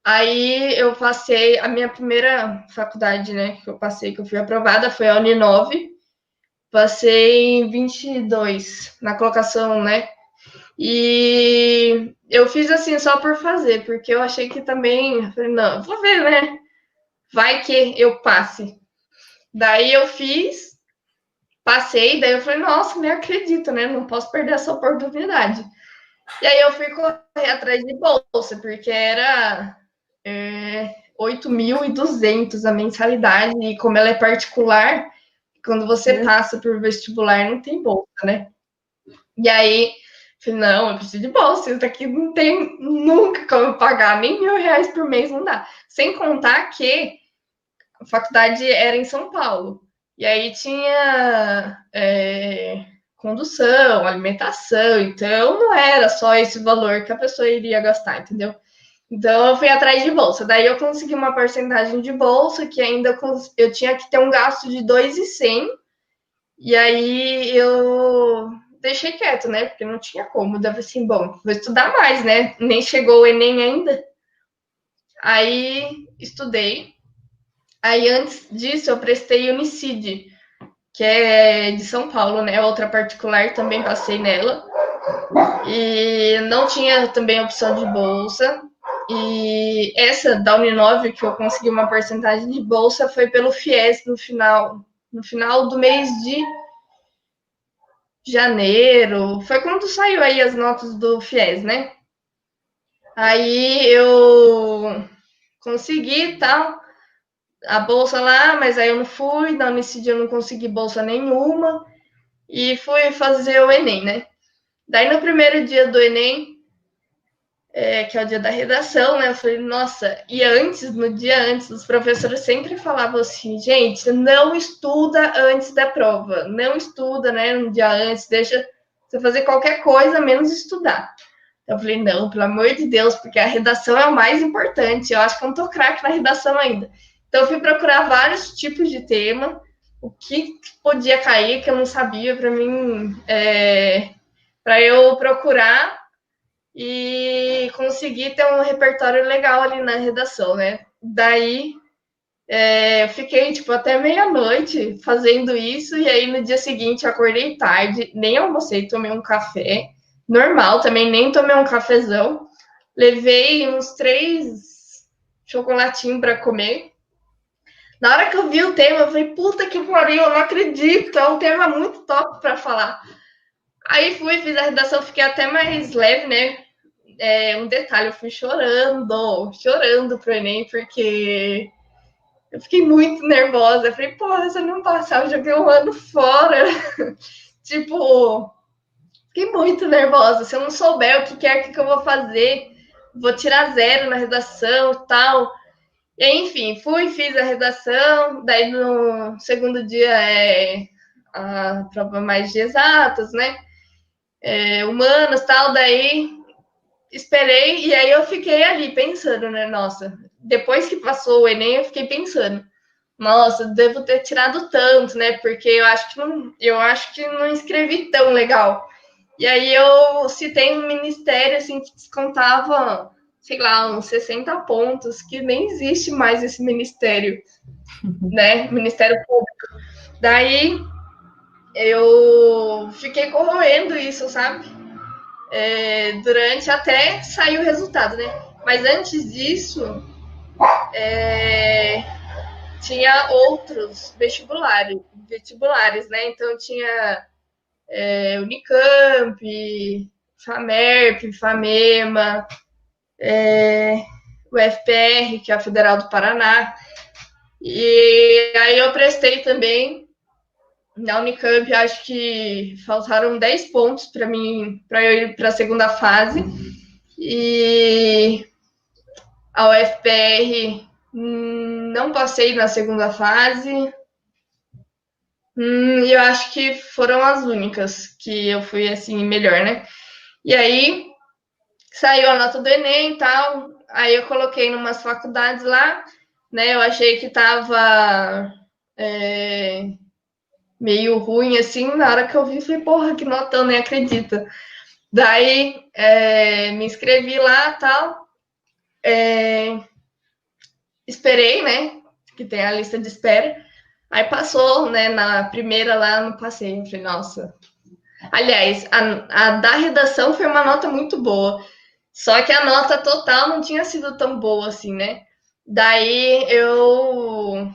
Aí, eu passei, a minha primeira faculdade, né, que eu fui aprovada, foi a Uninove. Passei em 22 na colocação, né? E eu fiz assim só por fazer, porque eu achei que também, falei, não, vou ver, né? Vai que eu passe. Daí eu fiz, passei, daí eu falei, nossa, nem acredito, né? Não posso perder essa oportunidade. E aí eu fui correr atrás de bolsa, porque era 8.200 a mensalidade, e como ela é particular, quando você passa por vestibular, não tem bolsa, né? E aí, falei, não, eu preciso de bolsa, isso daqui não tem nunca como pagar, nem R$1.000 por mês não dá. Sem contar que a faculdade era em São Paulo. E aí tinha condução, alimentação, então não era só esse valor que a pessoa iria gastar, entendeu? Então eu fui atrás de bolsa. Daí eu consegui uma porcentagem de bolsa que ainda eu tinha que ter um gasto de 2.100. E aí eu deixei quieto, né? Porque não tinha como. Dava assim, bom, vou estudar mais, né? Nem chegou o Enem ainda. Aí estudei. Aí antes disso eu prestei Unicid, que é de São Paulo, né? Outra particular, também passei nela. E não tinha também opção de bolsa. E essa da Uninove, que eu consegui uma porcentagem de bolsa, foi pelo FIES no final do mês de janeiro. Foi quando saiu aí as notas do FIES, né? Aí eu consegui tal, a bolsa lá, mas aí eu não fui, nesse dia eu não consegui bolsa nenhuma e fui fazer o Enem, né? Daí no primeiro dia do Enem, que é o dia da redação, né? Eu falei, nossa, e no dia antes, os professores sempre falavam assim, gente, não estuda antes da prova, não estuda, né, um dia antes, deixa você fazer qualquer coisa, menos estudar. Eu falei, não, pelo amor de Deus, porque a redação é o mais importante, eu acho que eu não tô craque na redação ainda. Então eu fui procurar vários tipos de tema, o que podia cair, que eu não sabia, para mim, para eu procurar e conseguir ter um repertório legal ali na redação, né? Daí eu fiquei tipo até meia-noite fazendo isso, e aí no dia seguinte eu acordei tarde, nem almocei, tomei um café normal também, nem tomei um cafezão, levei uns 3 chocolatinhos para comer. Na hora que eu vi o tema, eu falei, puta que pariu, eu não acredito, é um tema muito top para falar. Aí fui, fiz a redação, fiquei até mais leve, né? Um detalhe, eu fui chorando pro Enem, porque eu fiquei muito nervosa. Eu falei, porra, se eu não passar, eu joguei um ano fora. Tipo, fiquei muito nervosa. Se eu não souber o que é que eu vou fazer, vou tirar 0 na redação e tal. E, enfim, fiz a redação. Daí no segundo dia a prova mais de exatas, né? Humanas e tal. Daí esperei, e aí eu fiquei ali pensando, né? Nossa, depois que passou o Enem, eu fiquei pensando, nossa, devo ter tirado tanto, né? Porque eu acho que não escrevi tão legal. E aí eu citei um ministério assim que descontava, sei lá, uns 60 pontos, que nem existe mais esse ministério, né? Ministério Público. Daí eu fiquei corroendo isso, sabe? Durante até sair o resultado, né? Mas antes disso, tinha outros vestibulares, né? Então tinha Unicamp, FAMERP, FAMEMA, o FPR, que é a Federal do Paraná. E aí eu prestei também na Unicamp, acho que faltaram 10 pontos para eu ir para a segunda fase. E a UFPR não passei na segunda fase. E eu acho que foram as únicas que eu fui assim melhor, né? E aí saiu a nota do Enem e tal. Aí eu coloquei em umas faculdades lá, né? Eu achei que tava meio ruim, assim. Na hora que eu vi, falei, porra, que notão, nem acredito. Daí me inscrevi lá e tal. Esperei, né? Que tem a lista de espera. Aí passou, né? Na primeira lá, não passei. Eu falei, nossa. Aliás, a da redação foi uma nota muito boa. Só que a nota total não tinha sido tão boa assim, né? Daí eu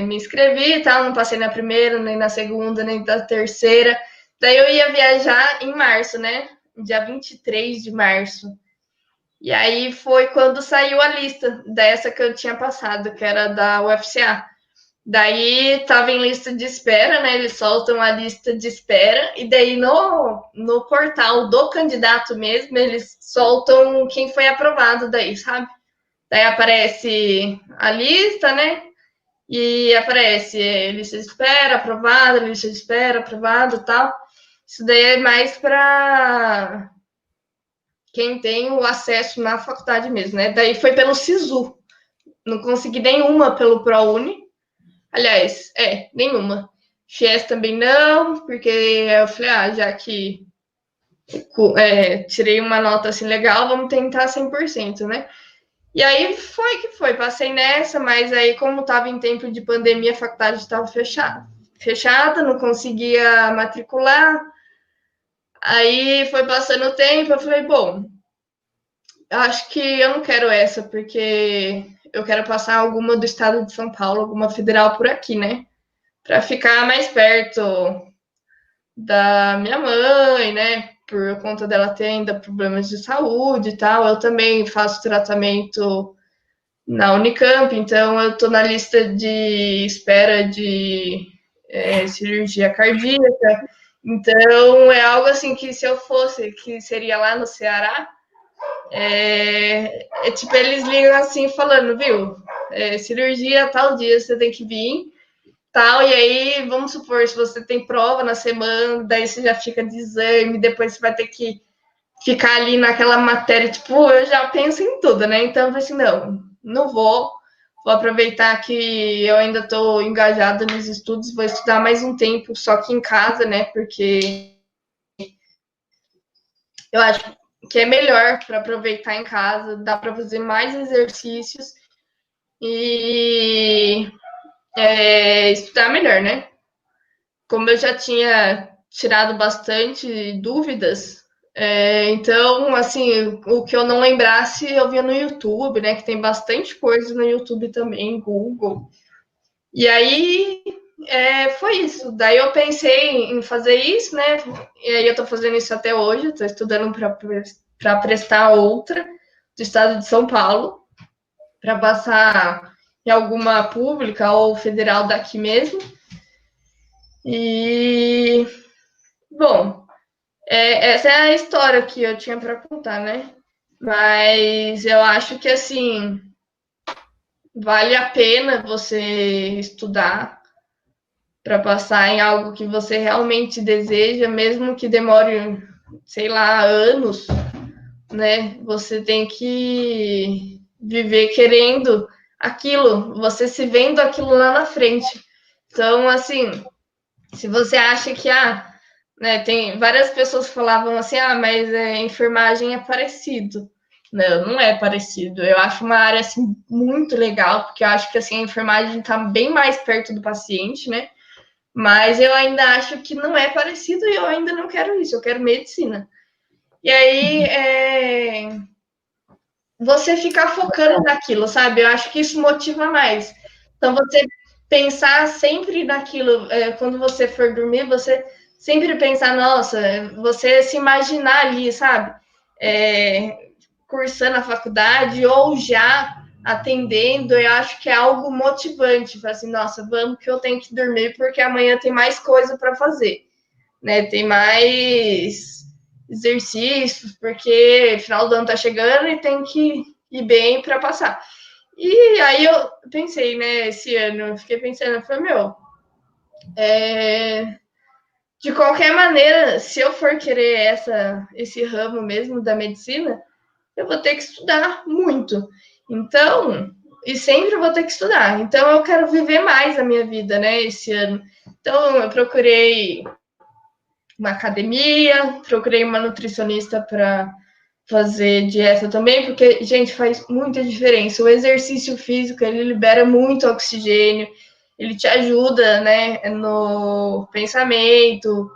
me inscrevi e tal, não passei na primeira, nem na segunda, nem na terceira. Daí eu ia viajar em março, né? Dia 23 de março. E aí foi quando saiu a lista dessa que eu tinha passado, que era da UFCA. Daí estava em lista de espera, né? Eles soltam a lista de espera, e daí no portal do candidato mesmo, eles soltam quem foi aprovado daí, sabe? Daí aparece a lista, né? E aparece lista de espera, aprovado, lista de espera, aprovado e tal. Isso daí é mais para quem tem o acesso na faculdade mesmo, né? Daí foi pelo SISU. Não consegui nenhuma pelo ProUni. Aliás, nenhuma. FIES também não, porque eu falei, já que tirei uma nota assim legal, vamos tentar 100%, né? E aí foi que foi, passei nessa, mas aí como estava em tempo de pandemia, a faculdade estava fechada, não conseguia matricular. Aí foi passando o tempo, eu falei, bom, Eu acho que eu não quero essa, porque eu quero passar alguma do estado de São Paulo, alguma federal por aqui, né? Para ficar mais perto da minha mãe, né? Por conta dela ter ainda problemas de saúde e tal. Eu também faço tratamento na Unicamp, então eu tô na lista de espera de cirurgia cardíaca. Então é algo assim que se eu fosse, que seria lá no Ceará, tipo, eles ligam assim falando, viu? Cirurgia tal dia você tem que vir, tal, e aí, vamos supor, se você tem prova na semana, daí você já fica de exame, depois você vai ter que ficar ali naquela matéria, tipo, eu já penso em tudo, né? Então, eu falei assim, não vou aproveitar que eu ainda estou engajada nos estudos, vou estudar mais um tempo, só que em casa, né? Porque eu acho que é melhor para aproveitar em casa, dá para fazer mais exercícios e estudar melhor, né? Como eu já tinha tirado bastante dúvidas, então, assim, o que eu não lembrasse, eu via no YouTube, né? Que tem bastante coisa no YouTube também, Google. E aí, foi isso. Daí eu pensei em fazer isso, né? E aí eu tô fazendo isso até hoje, tô estudando para prestar outra do estado de São Paulo, para passar em alguma pública ou federal daqui mesmo. E, bom, essa é a história que eu tinha para contar, né? Mas eu acho que, assim, vale a pena você estudar para passar em algo que você realmente deseja, mesmo que demore, sei lá, anos, né? Você tem que viver querendo aquilo, você se vendo aquilo lá na frente. Então, assim, se você acha que, né, tem várias pessoas que falavam assim, mas enfermagem é parecido. Não é parecido. Eu acho uma área, assim, muito legal, porque eu acho que, assim, a enfermagem está bem mais perto do paciente, né? Mas eu ainda acho que não é parecido e eu ainda não quero isso, eu quero medicina. E aí, você ficar focando naquilo, sabe? Eu acho que isso motiva mais. Então, você pensar sempre naquilo, quando você for dormir, você sempre pensar, nossa, você se imaginar ali, sabe? Cursando a faculdade ou já atendendo, eu acho que é algo motivante. Falar assim, nossa, vamos que eu tenho que dormir porque amanhã tem mais coisa para fazer, né? Tem mais exercícios, porque final do ano tá chegando e tem que ir bem para passar. E aí eu pensei, né, esse ano, eu fiquei pensando, eu falei, de qualquer maneira, se eu for querer esse ramo mesmo da medicina, eu vou ter que estudar muito. Então, e sempre vou ter que estudar. Então, eu quero viver mais a minha vida, né, esse ano. Então, eu procurei uma academia, procurei uma nutricionista para fazer dieta também, porque, gente, faz muita diferença. O exercício físico, ele libera muito oxigênio, ele te ajuda, né, no pensamento,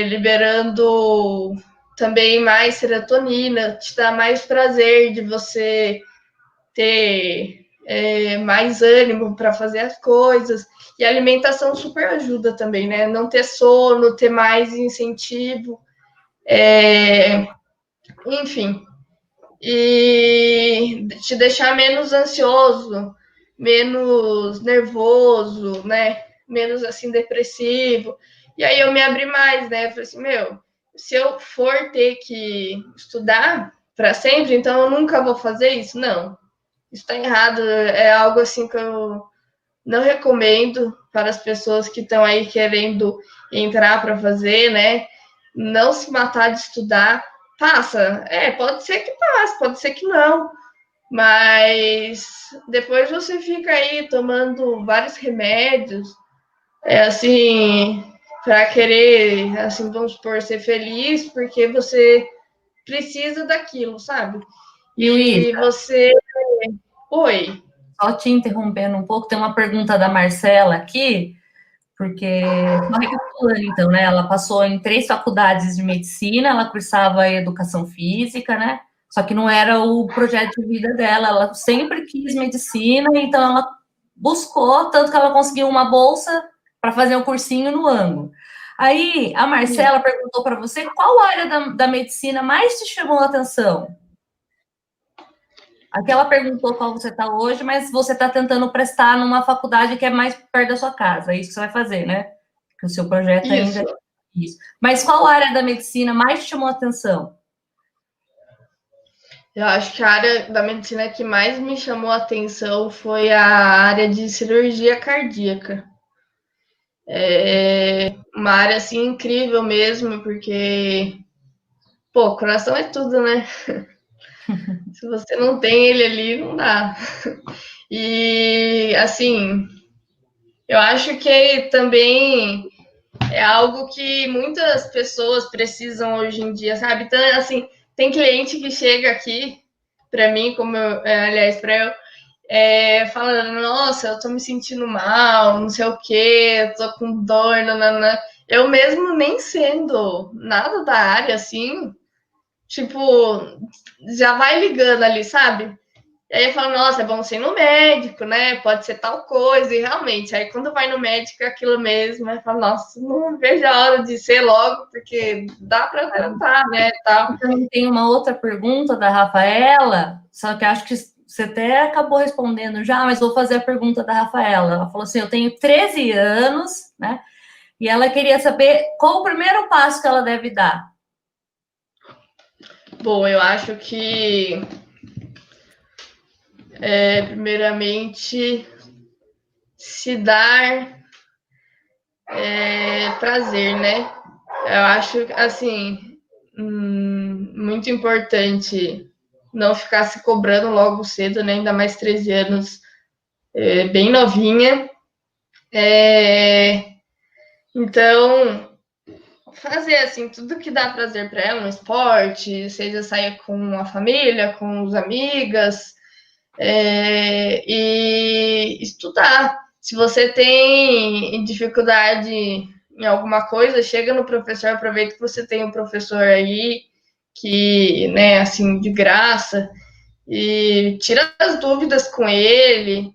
liberando também mais serotonina, te dá mais prazer de você ter mais ânimo para fazer as coisas. E a alimentação super ajuda também, né? Não ter sono, ter mais incentivo, enfim. E te deixar menos ansioso, menos nervoso, né? Menos assim depressivo. E aí eu me abri mais, né? Eu falei assim, se eu for ter que estudar para sempre, então eu nunca vou fazer isso? Não. Isso está errado. É algo assim que eu não recomendo para as pessoas que estão aí querendo entrar para fazer, né? Não se matar de estudar. Passa. Pode ser que passe, pode ser que não. Mas depois você fica aí tomando vários remédios, assim, para querer, assim, vamos supor, ser feliz, porque você precisa daquilo, sabe? E você... Oi. Só te interrompendo um pouco, tem uma pergunta da Marcela aqui, porque, só recapitulando então, né, ela passou em 3 faculdades de medicina, ela cursava educação física, né, Só que não era o projeto de vida dela, ela sempre quis medicina, então ela buscou, tanto que ela conseguiu uma bolsa para fazer um cursinho no ângulo. Aí, a Marcela perguntou para você qual área da medicina mais te chamou a atenção? Aqui ela perguntou qual você está hoje, mas você está tentando prestar numa faculdade que é mais perto da sua casa, é isso que você vai fazer, né? Que o seu projeto ainda é isso. Mas qual área da medicina mais te chamou a atenção? Eu acho que a área da medicina que mais me chamou a atenção foi a área de cirurgia cardíaca. É uma área, assim, incrível mesmo, porque, pô, o coração é tudo, né? Se você não tem ele ali, não dá. E, assim, eu acho que também é algo que muitas pessoas precisam hoje em dia, sabe? Então, assim, tem cliente que chega aqui para mim, como eu, aliás, para eu, falando, nossa, eu tô me sentindo mal, não sei o quê, eu tô com dor, nanana. Eu mesmo nem sendo nada da área, assim, tipo, já vai ligando ali, sabe? E aí eu falo, nossa, é bom ser no médico, né? Pode ser tal coisa, e realmente, aí quando vai no médico é aquilo mesmo, aí fala, nossa, não vejo a hora de ser logo, porque dá para tratar, né? Tal. Então, tem uma outra pergunta da Rafaela, só que acho que você até acabou respondendo já, mas vou fazer a pergunta da Rafaela. Ela falou assim, eu tenho 13 anos, né? E ela queria saber qual o primeiro passo que ela deve dar. Bom, eu acho que primeiramente se dar prazer, né? Eu acho assim muito importante não ficar se cobrando logo cedo, né? Ainda mais 13 anos, bem novinha. Então, fazer assim tudo que dá prazer para ela, um esporte, seja sair com a família, com os amigas, e estudar. Se você tem dificuldade em alguma coisa, chega no professor, aproveita que você tem um professor aí que, né, assim, de graça, e tira as dúvidas com ele,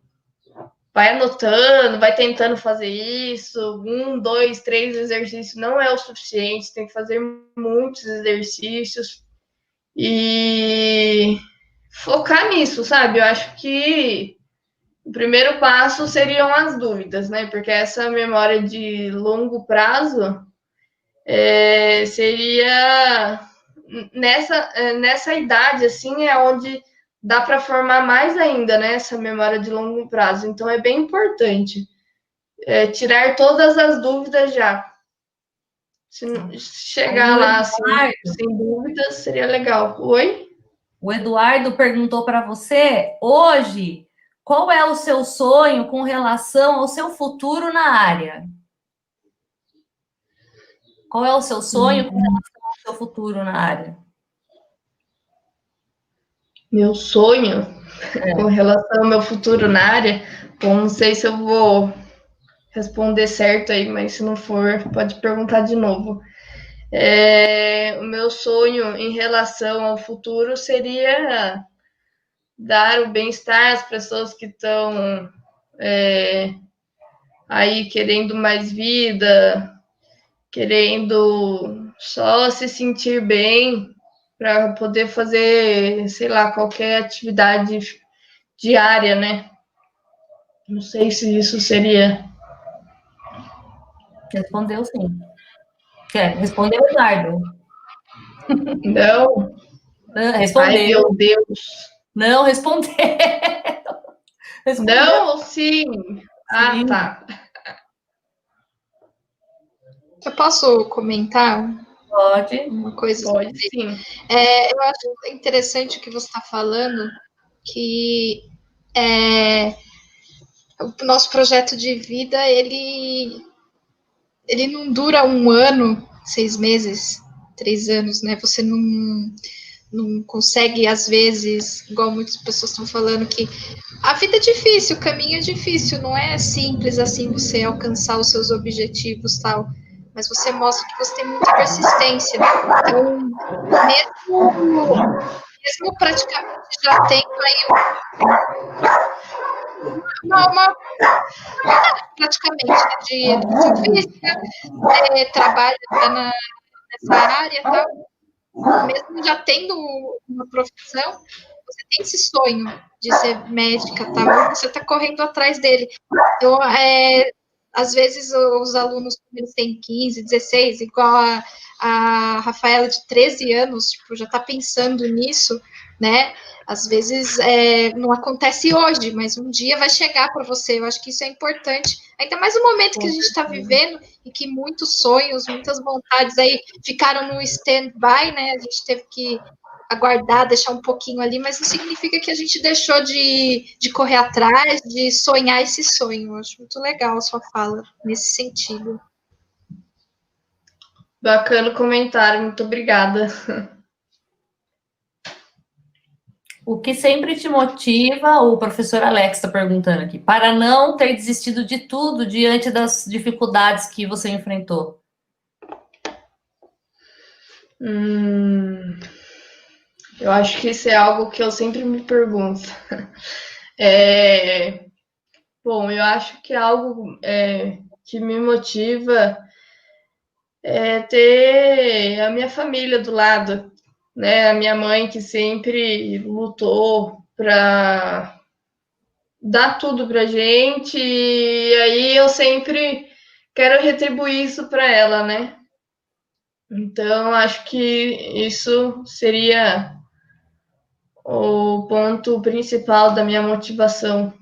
vai anotando, vai tentando fazer isso, 1, 2, 3 exercícios não é o suficiente, tem que fazer muitos exercícios e focar nisso, sabe? Eu acho que o primeiro passo seriam as dúvidas, né? Porque essa memória de longo prazo seria nessa idade, assim, é onde dá para formar mais ainda, né? Essa memória de longo prazo. Então, é bem importante tirar todas as dúvidas já. Se chegar lá assim, sem dúvidas, seria legal. Oi? O Eduardo perguntou para você, hoje, qual é o seu sonho com relação ao seu futuro na área? Qual é o seu sonho com relação ao seu futuro na área? Meu sonho com relação ao meu futuro na área? Bom, não sei se eu vou responder certo aí, mas se não for, pode perguntar de novo. O meu sonho em relação ao futuro seria dar o bem-estar às pessoas que estão aí querendo mais vida, querendo só se sentir bem para poder fazer, sei lá, qualquer atividade diária, né? Não sei se isso seria. Respondeu sim. Respondeu, Eduardo? Não. Respondeu. Ai, meu Deus. Não, respondeu. Não, sim. Ah, tá. Eu posso comentar? Pode. Uma coisa? Pode, sim. Eu acho interessante o que você está falando, que o nosso projeto de vida, ele não dura 1 ano, 6 meses, 3 anos, né? Você não consegue, às vezes, igual muitas pessoas estão falando, que a vida é difícil, o caminho é difícil, não é simples assim você alcançar os seus objetivos, tal, mas você mostra que você tem muita persistência. Então, mesmo mesmo praticamente já tendo aí uma praticamente né, de educação física, trabalha nessa área, tá? Mesmo já tendo uma profissão, você tem esse sonho de ser médica, tá? Você está correndo atrás dele. Então, às vezes, os alunos, eles têm 15, 16, igual a Rafaela, de 13 anos, tipo, já está pensando nisso, né? Às vezes não acontece hoje, mas um dia vai chegar para você. Eu acho que isso é importante. Ainda mais no momento que a gente está vivendo e que muitos sonhos, muitas vontades aí ficaram no stand-by, né? A gente teve que aguardar, deixar um pouquinho ali, mas não significa que a gente deixou de correr atrás, de sonhar esse sonho. Eu acho muito legal a sua fala nesse sentido. Bacana o comentário, muito obrigada. O que sempre te motiva, o professor Alex está perguntando aqui, para não ter desistido de tudo diante das dificuldades que você enfrentou? Eu acho que isso é algo que eu sempre me pergunto. Bom, eu acho que algo que me motiva é ter a minha família do lado, né? A minha mãe que sempre lutou para dar tudo pra gente, e aí eu sempre quero retribuir isso para ela, né? Então, acho que isso seria o ponto principal da minha motivação.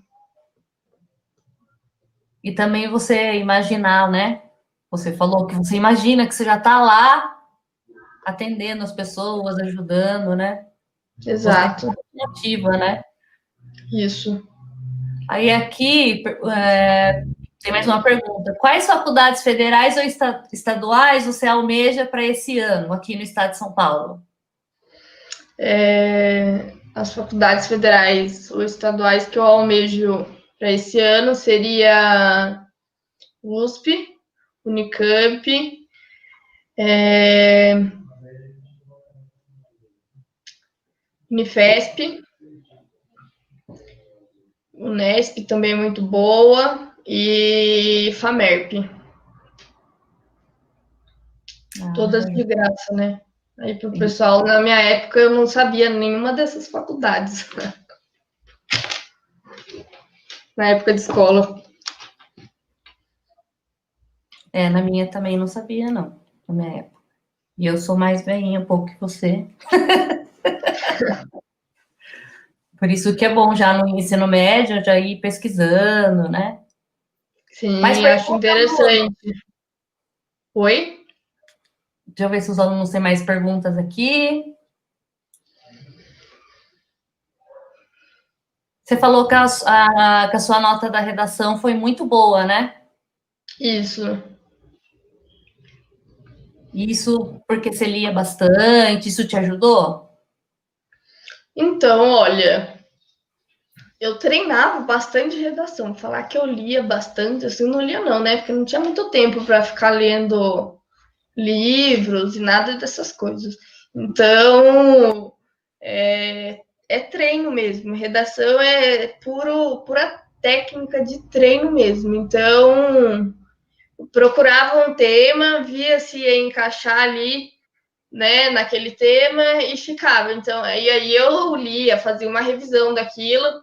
E também você imaginar, né? Você falou que você imagina que você já está lá atendendo as pessoas, ajudando, né? Exato. Você motiva, né? Isso. Aí aqui tem mais uma pergunta. Quais faculdades federais ou estaduais você almeja para esse ano, aqui no estado de São Paulo? As faculdades federais ou estaduais que eu almejo para esse ano seria USP, Unicamp, Unifesp, Unesp também é muito boa, e Famerp. Todas de graça, né? Aí pro pessoal, na minha época, eu não sabia nenhuma dessas faculdades. Na época de escola. Na minha também não sabia, não, na minha época. E eu sou mais velhinha um pouco que você. Por isso que é bom já no ensino médio, já ir pesquisando, né? Sim, acho interessante. Oi? Deixa eu ver se os alunos têm mais perguntas aqui. Você falou que a sua nota da redação foi muito boa, né? Isso. Isso porque você lia bastante, isso te ajudou? Então, olha, eu treinava bastante redação. Falar que eu lia bastante, assim, não lia não, né? Porque não tinha muito tempo para ficar lendo livros e nada dessas coisas. Então, é treino mesmo. Redação é pura técnica de treino mesmo. Então, procurava um tema, via se ia encaixar ali, né, naquele tema e ficava. Então, aí eu lia, fazia uma revisão daquilo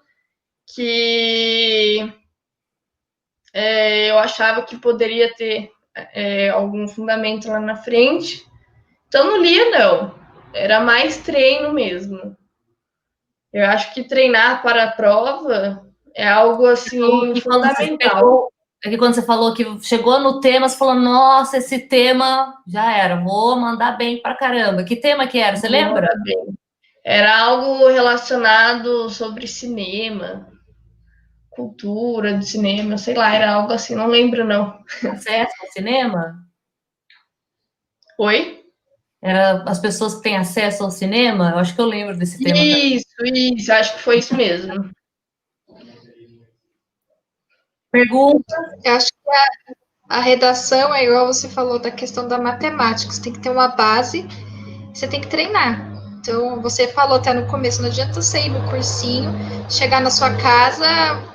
que eu achava que poderia ter algum fundamento lá na frente. Então, não lia, não. Era mais treino mesmo. Eu acho que treinar para a prova é algo, assim, fundamental. É que quando você falou que chegou no tema, você falou, nossa, esse tema já era, vou mandar bem pra caramba. Que tema que era, você lembra? Era algo relacionado sobre cinema, cultura de cinema, sei lá, era algo assim, não lembro, não. Acesso ao cinema? Oi? Era as pessoas que têm acesso ao cinema? Eu acho que eu lembro desse tema também. Isso, acho que foi isso mesmo. Pergunta. Eu acho que a redação é igual você falou da questão da matemática. Você tem que ter uma base, você tem que treinar. Então, você falou até no começo, não adianta você ir no cursinho, chegar na sua casa,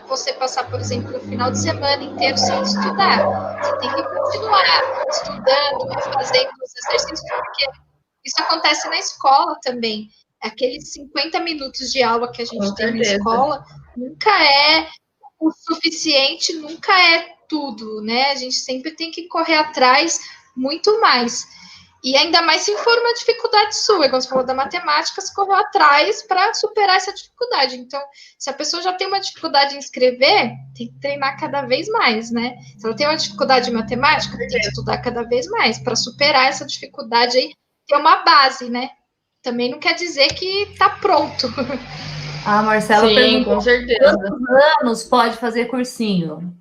você passar, por exemplo, o final de semana inteiro sem estudar. Você tem que continuar estudando e fazendo os exercícios, porque isso acontece na escola também. Aqueles 50 minutos de aula que a gente tem na escola nunca é o suficiente, nunca é tudo, né? A gente sempre tem que correr atrás muito mais. E ainda mais se for uma dificuldade sua, igual você falou da matemática, você correu atrás para superar essa dificuldade. Então, se a pessoa já tem uma dificuldade em escrever, tem que treinar cada vez mais, né? Se ela tem uma dificuldade em matemática, tem que estudar cada vez mais para superar essa dificuldade aí, ter uma base, né? Também não quer dizer que está pronto. A Marcela perguntou, com certeza. Quantos anos pode fazer cursinho?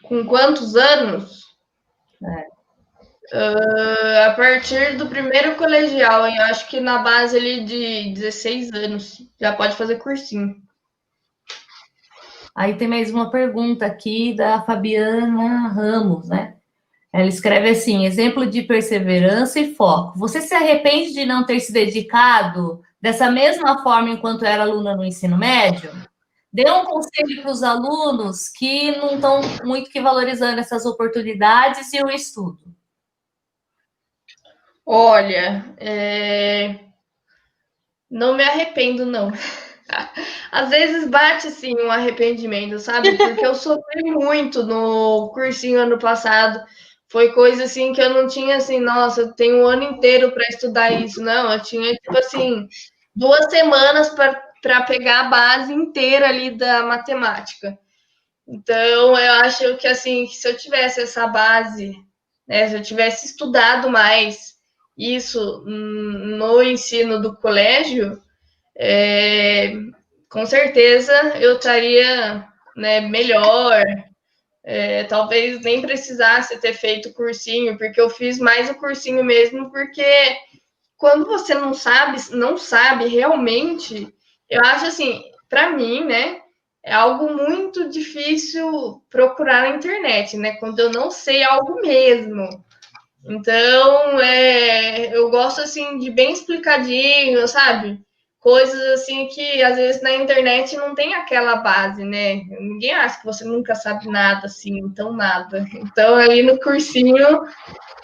Com quantos anos? A partir do primeiro colegial, eu acho que na base ali de 16 anos já pode fazer cursinho. Aí tem mais uma pergunta aqui da Fabiana Ramos, né? Ela escreve assim: exemplo de perseverança e foco. Você se arrepende de não ter se dedicado dessa mesma forma enquanto era aluna no ensino médio? Dê um conselho para os alunos que não estão muito que valorizando essas oportunidades e o estudo. Olha, não me arrependo, não. Às vezes bate, assim, um arrependimento, sabe? Porque eu sofri muito no cursinho ano passado. Foi coisa, assim, que eu não tinha, assim, nossa, eu tenho um ano inteiro para estudar isso. Não, eu tinha, tipo assim, 2 semanas para pegar a base inteira ali da matemática. Então, eu acho que, assim, que se eu tivesse essa base, né, se eu tivesse estudado mais isso no ensino do colégio, com certeza eu estaria, né, melhor. Talvez nem precisasse ter feito cursinho, porque eu fiz mais o cursinho mesmo, porque quando você não sabe realmente, eu acho assim, para mim, né, é algo muito difícil procurar na internet, né, quando eu não sei algo mesmo. Então, eu gosto, assim, de bem explicadinho, sabe? Coisas, assim, que às vezes na internet não tem aquela base, né? Ninguém acha que você nunca sabe nada, assim, então nada. Então, ali no cursinho,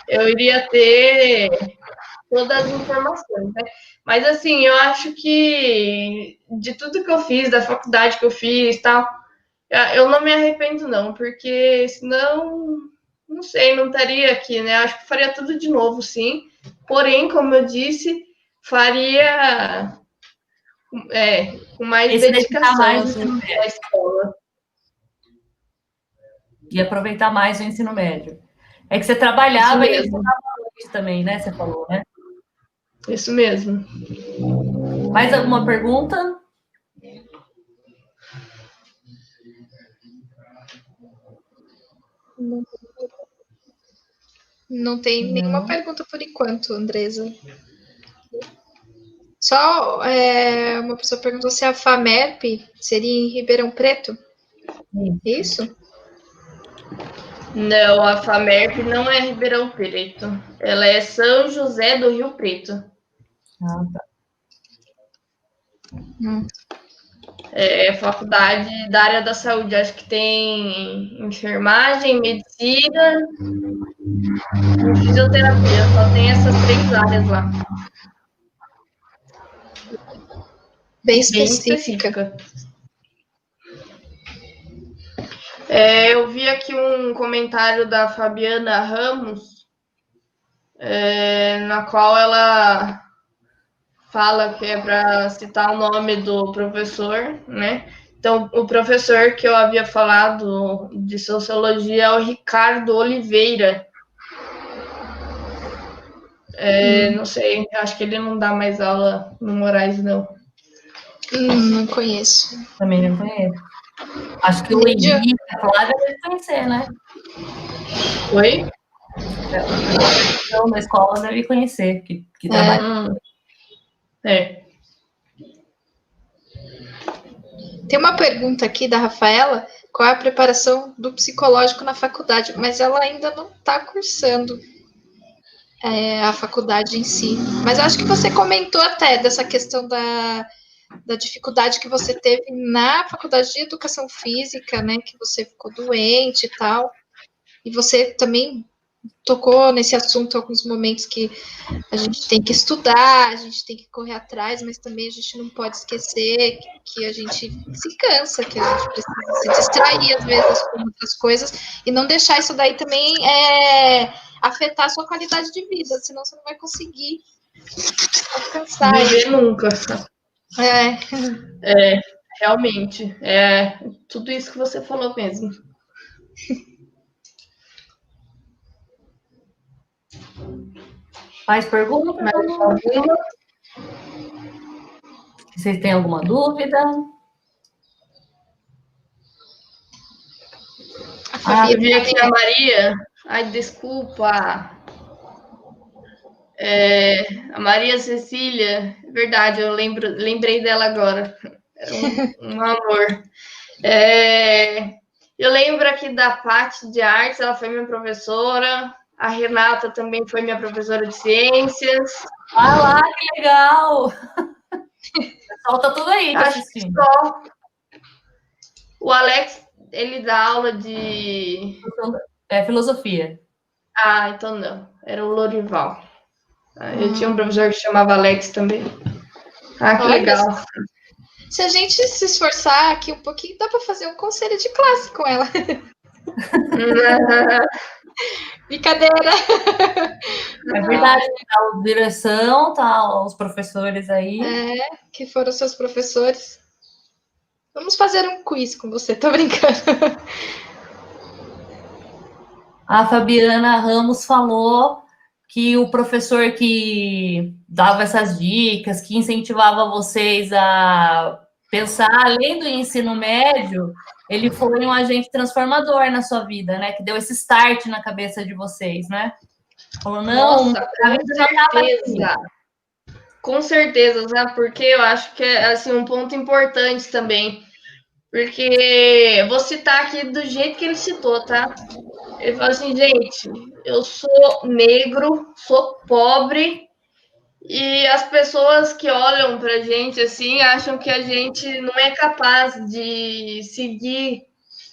eu iria ter todas as informações, né? Mas, assim, eu acho que de tudo que eu fiz, da faculdade que eu fiz, tal, eu não me arrependo, não, porque senão, não sei, não estaria aqui, né? Acho que faria tudo de novo, sim. Porém, como eu disse, faria com mais dedicação, mais assim, na escola. E aproveitar mais o ensino médio. É que você trabalhava e estudava à noite também, né? Você falou, né? Isso mesmo. Mais alguma pergunta? Não tem nenhuma pergunta por enquanto, Andresa. Só uma pessoa perguntou se a FAMERP seria em Ribeirão Preto. Isso? Não, a FAMERP não é Ribeirão Preto. Ela é São José do Rio Preto. Ah, tá. É faculdade da área da saúde. Acho que tem enfermagem, medicina e fisioterapia. Só tem essas 3 áreas lá. Bem específica. Eu vi aqui um comentário da Fabiana Ramos, na qual ela fala que é para citar o nome do professor, né? Então, o professor que eu havia falado de sociologia é o Ricardo Oliveira. Não sei, acho que ele não dá mais aula no Moraes, não. Não conheço. Também não conheço. Acho que o Henrique, a Flávia deve conhecer, né? Oi? Então, na escola deve conhecer, que trabalha. Tem uma pergunta aqui da Rafaela, qual é a preparação do psicológico na faculdade? Mas ela ainda não está cursando. a faculdade em si. Mas eu acho que você comentou até dessa questão da dificuldade que você teve na faculdade de educação física, né? Que você ficou doente e tal. E você também tocou nesse assunto em alguns momentos que a gente tem que estudar, a gente tem que correr atrás, mas também a gente não pode esquecer que a gente se cansa, que a gente precisa se distrair às vezes com outras coisas e não deixar isso daí também afetar a sua qualidade de vida, senão você não vai conseguir alcançar. Viver nunca. É. Realmente. Tudo isso que você falou mesmo. Mais perguntas? Mais alguma? Vocês têm alguma dúvida? Eu vi aqui a Maria. Ai, desculpa. A Maria Cecília, verdade, eu lembrei dela agora. Era um amor. Eu lembro aqui da parte de artes, ela foi minha professora. A Renata também foi minha professora de ciências. Ah lá, que legal! O pessoal tá tudo aí assistindo. Só. O Alex, ele dá aula de... filosofia. Ah, então não. Era o Lorival. Eu tinha um professor que chamava Alex também. Que legal. Se a gente se esforçar aqui um pouquinho, dá para fazer um conselho de classe com ela. Brincadeira. É verdade, tá a direção, tá os professores aí. Que foram seus professores. Vamos fazer um quiz com você, tô brincando. A Fabiana Ramos falou que o professor que dava essas dicas, que incentivava vocês a pensar além do ensino médio, ele foi um agente transformador na sua vida, né? Que deu esse start na cabeça de vocês, né? Falou, não, nossa, com certeza. Com certeza, sabe? Porque eu acho que é assim, um ponto importante também. Porque vou citar aqui do jeito que ele citou, tá? Ele falou assim, gente, eu sou negro, sou pobre, e as pessoas que olham pra gente assim acham que a gente não é capaz de seguir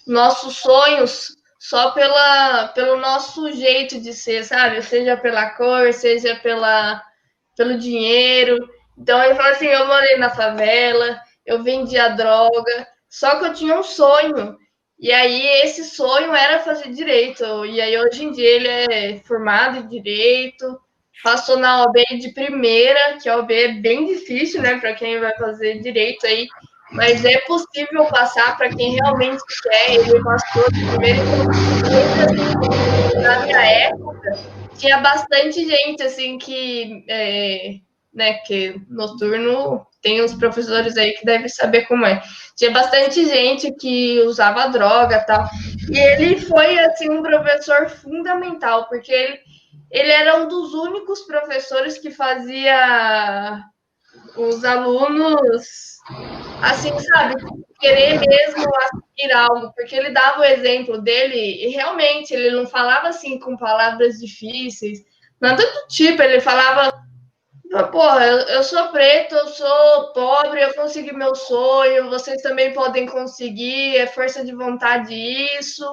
nossos sonhos só pelo nosso jeito de ser, sabe? Seja pela cor, seja pelo dinheiro. Então ele falou assim: eu morei na favela, eu vendia droga, só que eu tinha um sonho. E aí esse sonho era fazer direito. E aí hoje em dia ele é formado em direito, passou na OAB de primeira, que a OAB é bem difícil, né, para quem vai fazer direito aí, mas é possível passar para quem realmente quer. Ele passou de primeira, na minha época tinha bastante gente assim que né, que noturno tem uns professores aí que devem saber como é. Tinha bastante gente que usava droga e tal. E ele foi, assim, um professor fundamental, porque ele era um dos únicos professores que fazia os alunos, assim, sabe, querer mesmo assistir algo, porque ele dava o exemplo dele e realmente ele não falava assim com palavras difíceis, nada do tipo, ele falava: porra, eu sou preto, eu sou pobre, eu consegui meu sonho, vocês também podem conseguir, é força de vontade isso.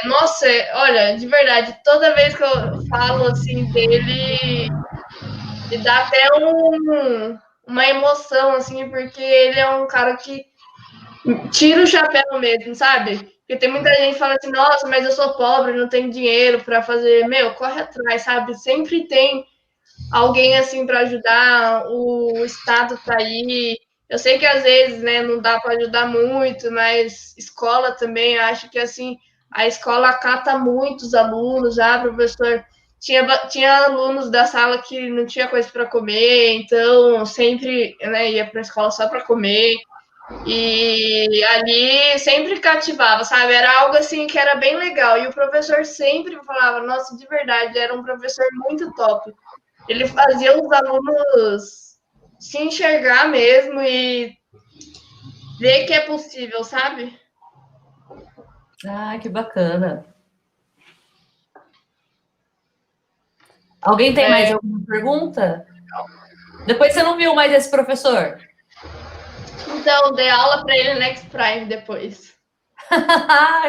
Nossa, olha, de verdade, toda vez que eu falo assim dele, me dá até uma emoção, assim, porque ele é um cara que tira o chapéu mesmo, sabe? Porque tem muita gente que fala assim, nossa, mas eu sou pobre, não tenho dinheiro para fazer. Meu, corre atrás, sabe? Sempre tem alguém assim para ajudar, o Estado tá aí. Eu sei que às vezes, né, não dá para ajudar muito, mas escola também, acho que assim, a escola acata muitos alunos, professor. Tinha alunos da sala que não tinha coisa para comer, então sempre, né, ia para a escola só para comer. E ali sempre cativava, sabe? Era algo assim que era bem legal. E o professor sempre falava, nossa, de verdade, era um professor muito top. Ele fazia os alunos se enxergar mesmo e ver que é possível, sabe? Ah, que bacana. Alguém tem mais alguma pergunta? Depois você não viu mais esse professor? Então, dei aula para ele Next Prime depois.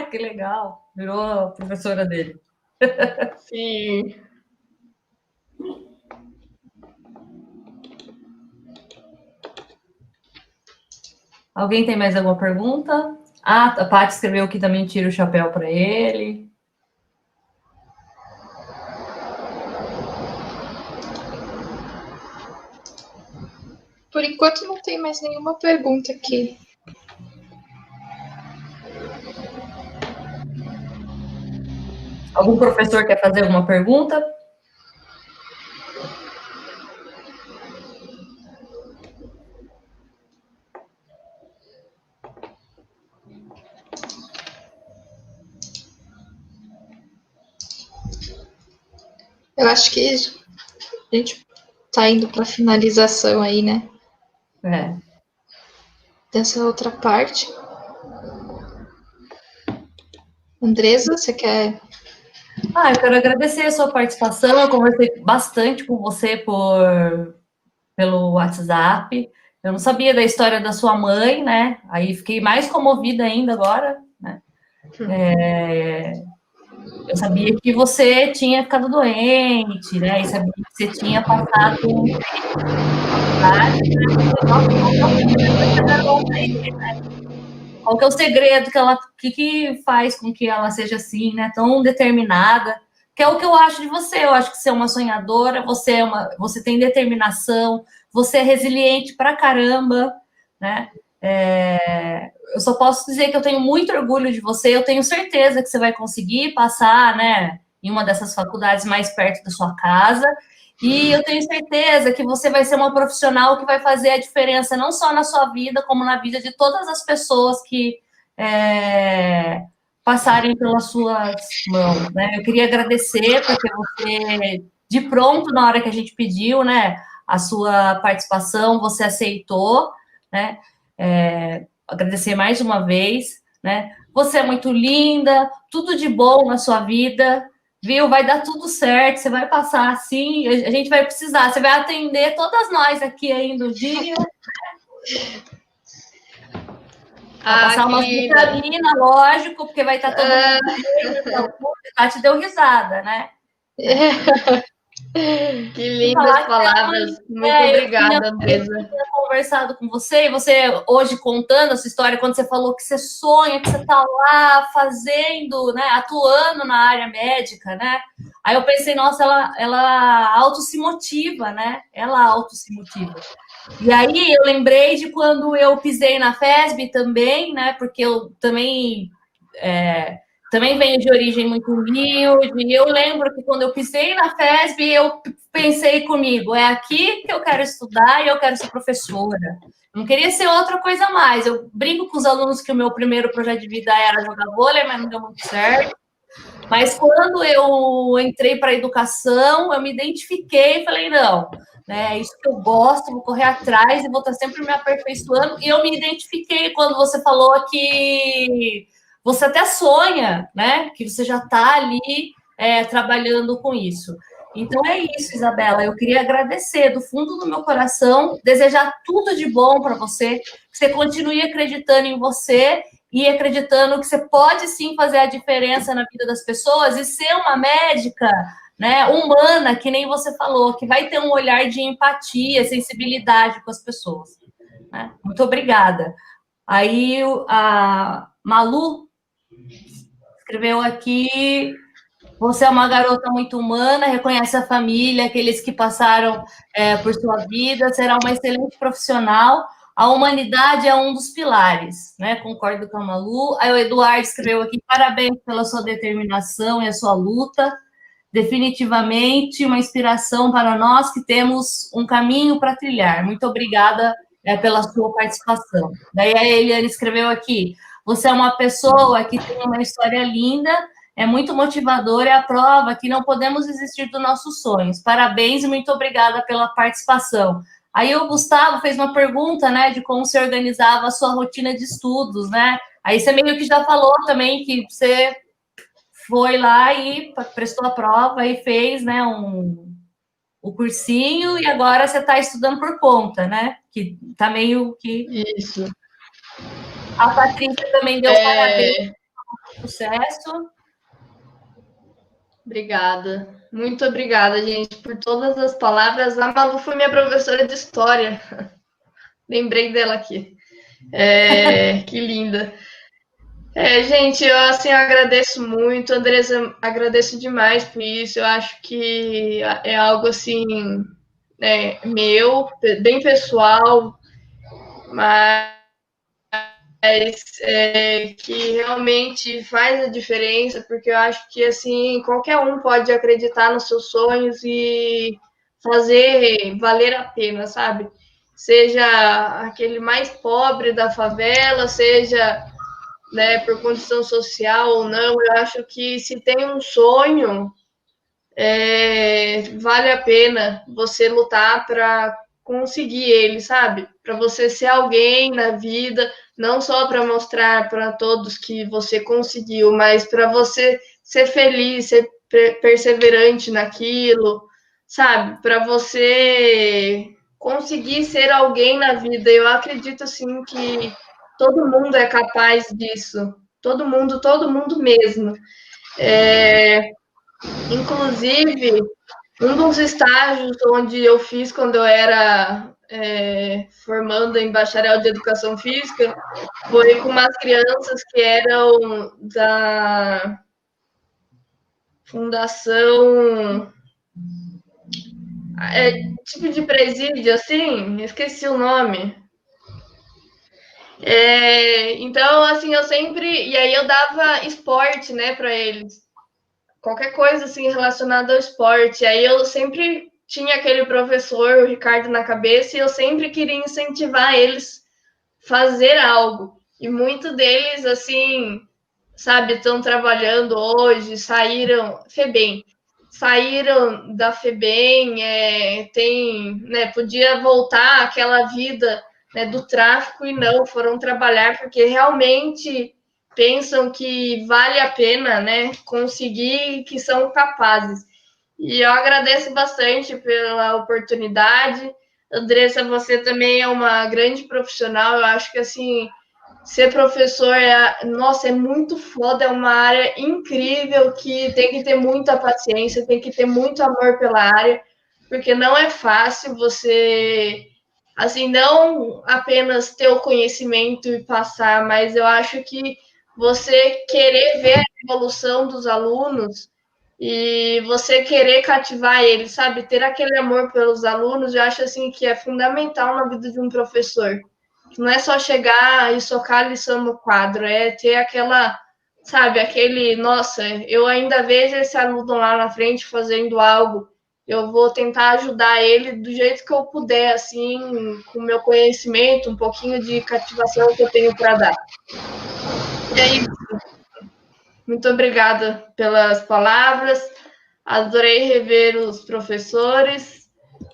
Que legal. Virou a professora dele. Sim. Alguém tem mais alguma pergunta? Ah, a Paty escreveu que também tira o chapéu para ele. Por enquanto não tem mais nenhuma pergunta aqui. Algum professor quer fazer alguma pergunta? Eu acho que a gente tá indo para finalização aí, né? Dessa outra parte. Andresa, você quer? Eu quero agradecer a sua participação. Eu conversei bastante com você pelo WhatsApp. Eu não sabia da história da sua mãe, né? Aí fiquei mais comovida ainda agora, né? Eu sabia que você tinha ficado doente, né? E sabia que você tinha passado faculdade, né? Qual que é o segredo que faz com que ela seja assim, né? Tão determinada, que é o que eu acho de você. Eu acho que você é uma sonhadora, você tem determinação, você é resiliente pra caramba, né? Eu só posso dizer que eu tenho muito orgulho de você. Eu tenho certeza que você vai conseguir passar, né, em uma dessas faculdades mais perto da sua casa. E eu tenho certeza que você vai ser uma profissional que vai fazer a diferença não só na sua vida, como na vida de todas as pessoas que passarem pelas suas mãos, né? Eu queria agradecer, porque você, de pronto, na hora que a gente pediu, né, a sua participação, você aceitou, né? Agradecer mais uma vez, né? Você é muito linda, tudo de bom na sua vida, viu? Vai dar tudo certo, você vai passar assim, a gente vai precisar, você vai atender todas nós aqui ainda o dia. Vai passar uma vitamina, lógico, porque vai estar todo mundo bem. A Tati deu risada, né? Que lindas palavras. Muito obrigada, Andresa. Eu tinha conversado com você, e você hoje contando essa história, quando você falou que você sonha, que você está lá fazendo, né, atuando na área médica, né? Aí eu pensei, nossa, ela auto se motiva, né? Ela auto se motiva. E aí eu lembrei de quando eu pisei na FESB também, né? Porque eu também venho de origem muito humilde, e eu lembro que quando eu pisei na FESB, eu pensei comigo, é aqui que eu quero estudar e eu quero ser professora. Não queria ser outra coisa mais. Eu brinco com os alunos que o meu primeiro projeto de vida era jogar vôlei, mas não deu muito certo. Mas quando eu entrei para a educação, eu me identifiquei e falei, não, né, é isso que eu gosto, vou correr atrás e vou estar sempre me aperfeiçoando. E eu me identifiquei quando você falou que você até sonha, né, que você já está ali trabalhando com isso. Então é isso, Isabela, eu queria agradecer do fundo do meu coração, desejar tudo de bom para você, que você continue acreditando em você e acreditando que você pode sim fazer a diferença na vida das pessoas e ser uma médica, né, humana, que nem você falou, que vai ter um olhar de empatia, sensibilidade com as pessoas. Né? Muito obrigada. Aí a Malu escreveu aqui: você é uma garota muito humana, reconhece a família, aqueles que passaram por sua vida, será uma excelente profissional. A humanidade é um dos pilares, né? Concordo com a Malu. Aí o Eduardo escreveu aqui: parabéns pela sua determinação e a sua luta. Definitivamente uma inspiração para nós que temos um caminho para trilhar. Muito obrigada pela sua participação. Daí a Eliane escreveu aqui: você é uma pessoa que tem uma história linda, é muito motivadora, é a prova que não podemos desistir dos nossos sonhos. Parabéns e muito obrigada pela participação. Aí o Gustavo fez uma pergunta, né, de como se organizava a sua rotina de estudos, né? Aí você meio que já falou também que você foi lá e prestou a prova e fez, né, o cursinho e agora você está estudando por conta, né? Que tá meio que... Isso. A Patrícia também deu parabéns pelo sucesso. Obrigada. Muito obrigada, gente, por todas as palavras. A Malu foi minha professora de história. Lembrei dela aqui. Que linda. Gente, eu assim agradeço muito, Andressa, agradeço demais por isso. Eu acho que é algo assim, meu, bem pessoal, mas que realmente faz a diferença, porque eu acho que assim qualquer um pode acreditar nos seus sonhos e fazer valer a pena, sabe? Seja aquele mais pobre da favela, seja, né, por condição social ou não, eu acho que se tem um sonho, vale a pena você lutar para conseguir ele, sabe? Para você ser alguém na vida, não só para mostrar para todos que você conseguiu, mas para você ser feliz, ser perseverante naquilo, sabe? Para você conseguir ser alguém na vida. Eu acredito assim que todo mundo é capaz disso. Todo mundo mesmo. Inclusive, um dos estágios onde eu fiz quando eu era formanda em bacharel de educação física foi com umas crianças que eram da fundação, tipo de presídio, assim, esqueci o nome. Então, assim, eu sempre... E aí eu dava esporte, né, para eles. Qualquer coisa, assim, relacionada ao esporte. Aí eu sempre tinha aquele professor, o Ricardo, na cabeça, e eu sempre queria incentivar eles a fazer algo. E muitos deles, assim, sabe, estão trabalhando hoje, saíram da FEBEM, podia voltar àquela vida, né, do tráfico e não, foram trabalhar porque realmente pensam que vale a pena, né, conseguir, que são capazes. E eu agradeço bastante pela oportunidade. Andressa, você também é uma grande profissional, eu acho que, assim, ser professor nossa, é muito foda, é uma área incrível que tem que ter muita paciência, tem que ter muito amor pela área, porque não é fácil você, assim, não apenas ter o conhecimento e passar, mas eu acho que você querer ver a evolução dos alunos e você querer cativar eles, sabe? Ter aquele amor pelos alunos, eu acho, assim, que é fundamental na vida de um professor. Não é só chegar e socar a lição no quadro, é ter aquela, sabe, nossa, eu ainda vejo esse aluno lá na frente fazendo algo, eu vou tentar ajudar ele do jeito que eu puder, assim, com o meu conhecimento, um pouquinho de cativação que eu tenho para dar. E é isso. Muito obrigada pelas palavras, adorei rever os professores,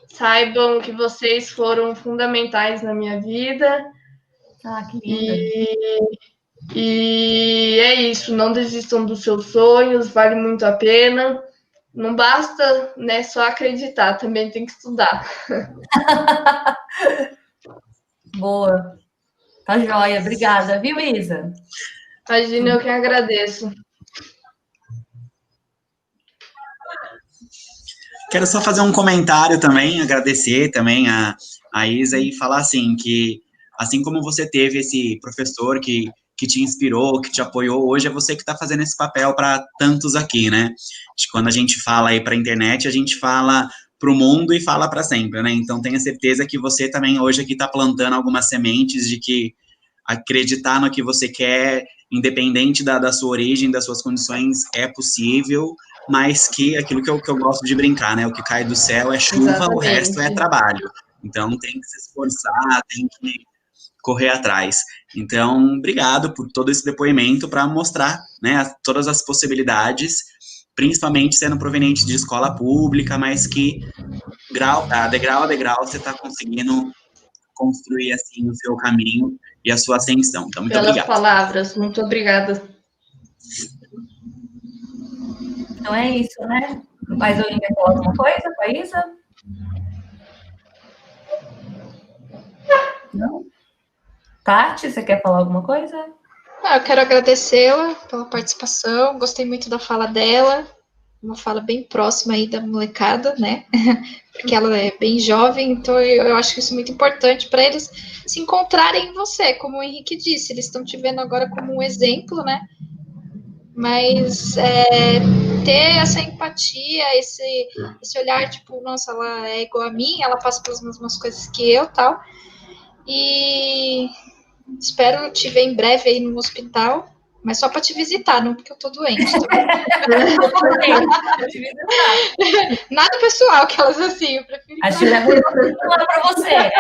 saibam que vocês foram fundamentais na minha vida. Que linda. E é isso, não desistam dos seus sonhos, vale muito a pena. Não basta, né, só acreditar, também tem que estudar. Boa. Tá joia. Obrigada, viu, Isa? Imagina, eu que agradeço. Quero só fazer um comentário também, agradecer também a Isa e falar assim, que assim como você teve esse professor que te inspirou, que te apoiou, hoje é você que está fazendo esse papel para tantos aqui, né? Quando a gente fala aí para a internet, a gente fala para o mundo e fala para sempre, né? Então, tenha certeza que você também hoje aqui está plantando algumas sementes de que acreditar no que você quer, independente da sua origem, das suas condições, é possível, mas que aquilo que eu gosto de brincar, né? O que cai do céu é chuva, exatamente. O resto é trabalho. Então, tem que se esforçar, tem que correr atrás. Então, obrigado por todo esse depoimento para mostrar, né, todas as possibilidades, principalmente sendo proveniente de escola pública, mas que degrau a degrau você está conseguindo construir assim o seu caminho e a sua ascensão. Então, muito obrigado. Pelas palavras, muito obrigada. Então é isso, né? Mais alguém quer falar alguma coisa, Isa? Não? Tati, você quer falar alguma coisa? Eu quero agradecê-la pela participação, gostei muito da fala dela, uma fala bem próxima aí da molecada, né? Porque ela é bem jovem, então eu acho isso muito importante para eles se encontrarem em você, como o Henrique disse, eles estão te vendo agora como um exemplo, né? Mas ter essa empatia, esse olhar, tipo, nossa, ela é igual a mim, ela passa pelas mesmas coisas que eu, tal. E espero te ver em breve aí no hospital, mas só para te visitar, não porque eu tô doente. Nada pessoal, aquelas assim, eu prefiro. A Julia vai falar para você.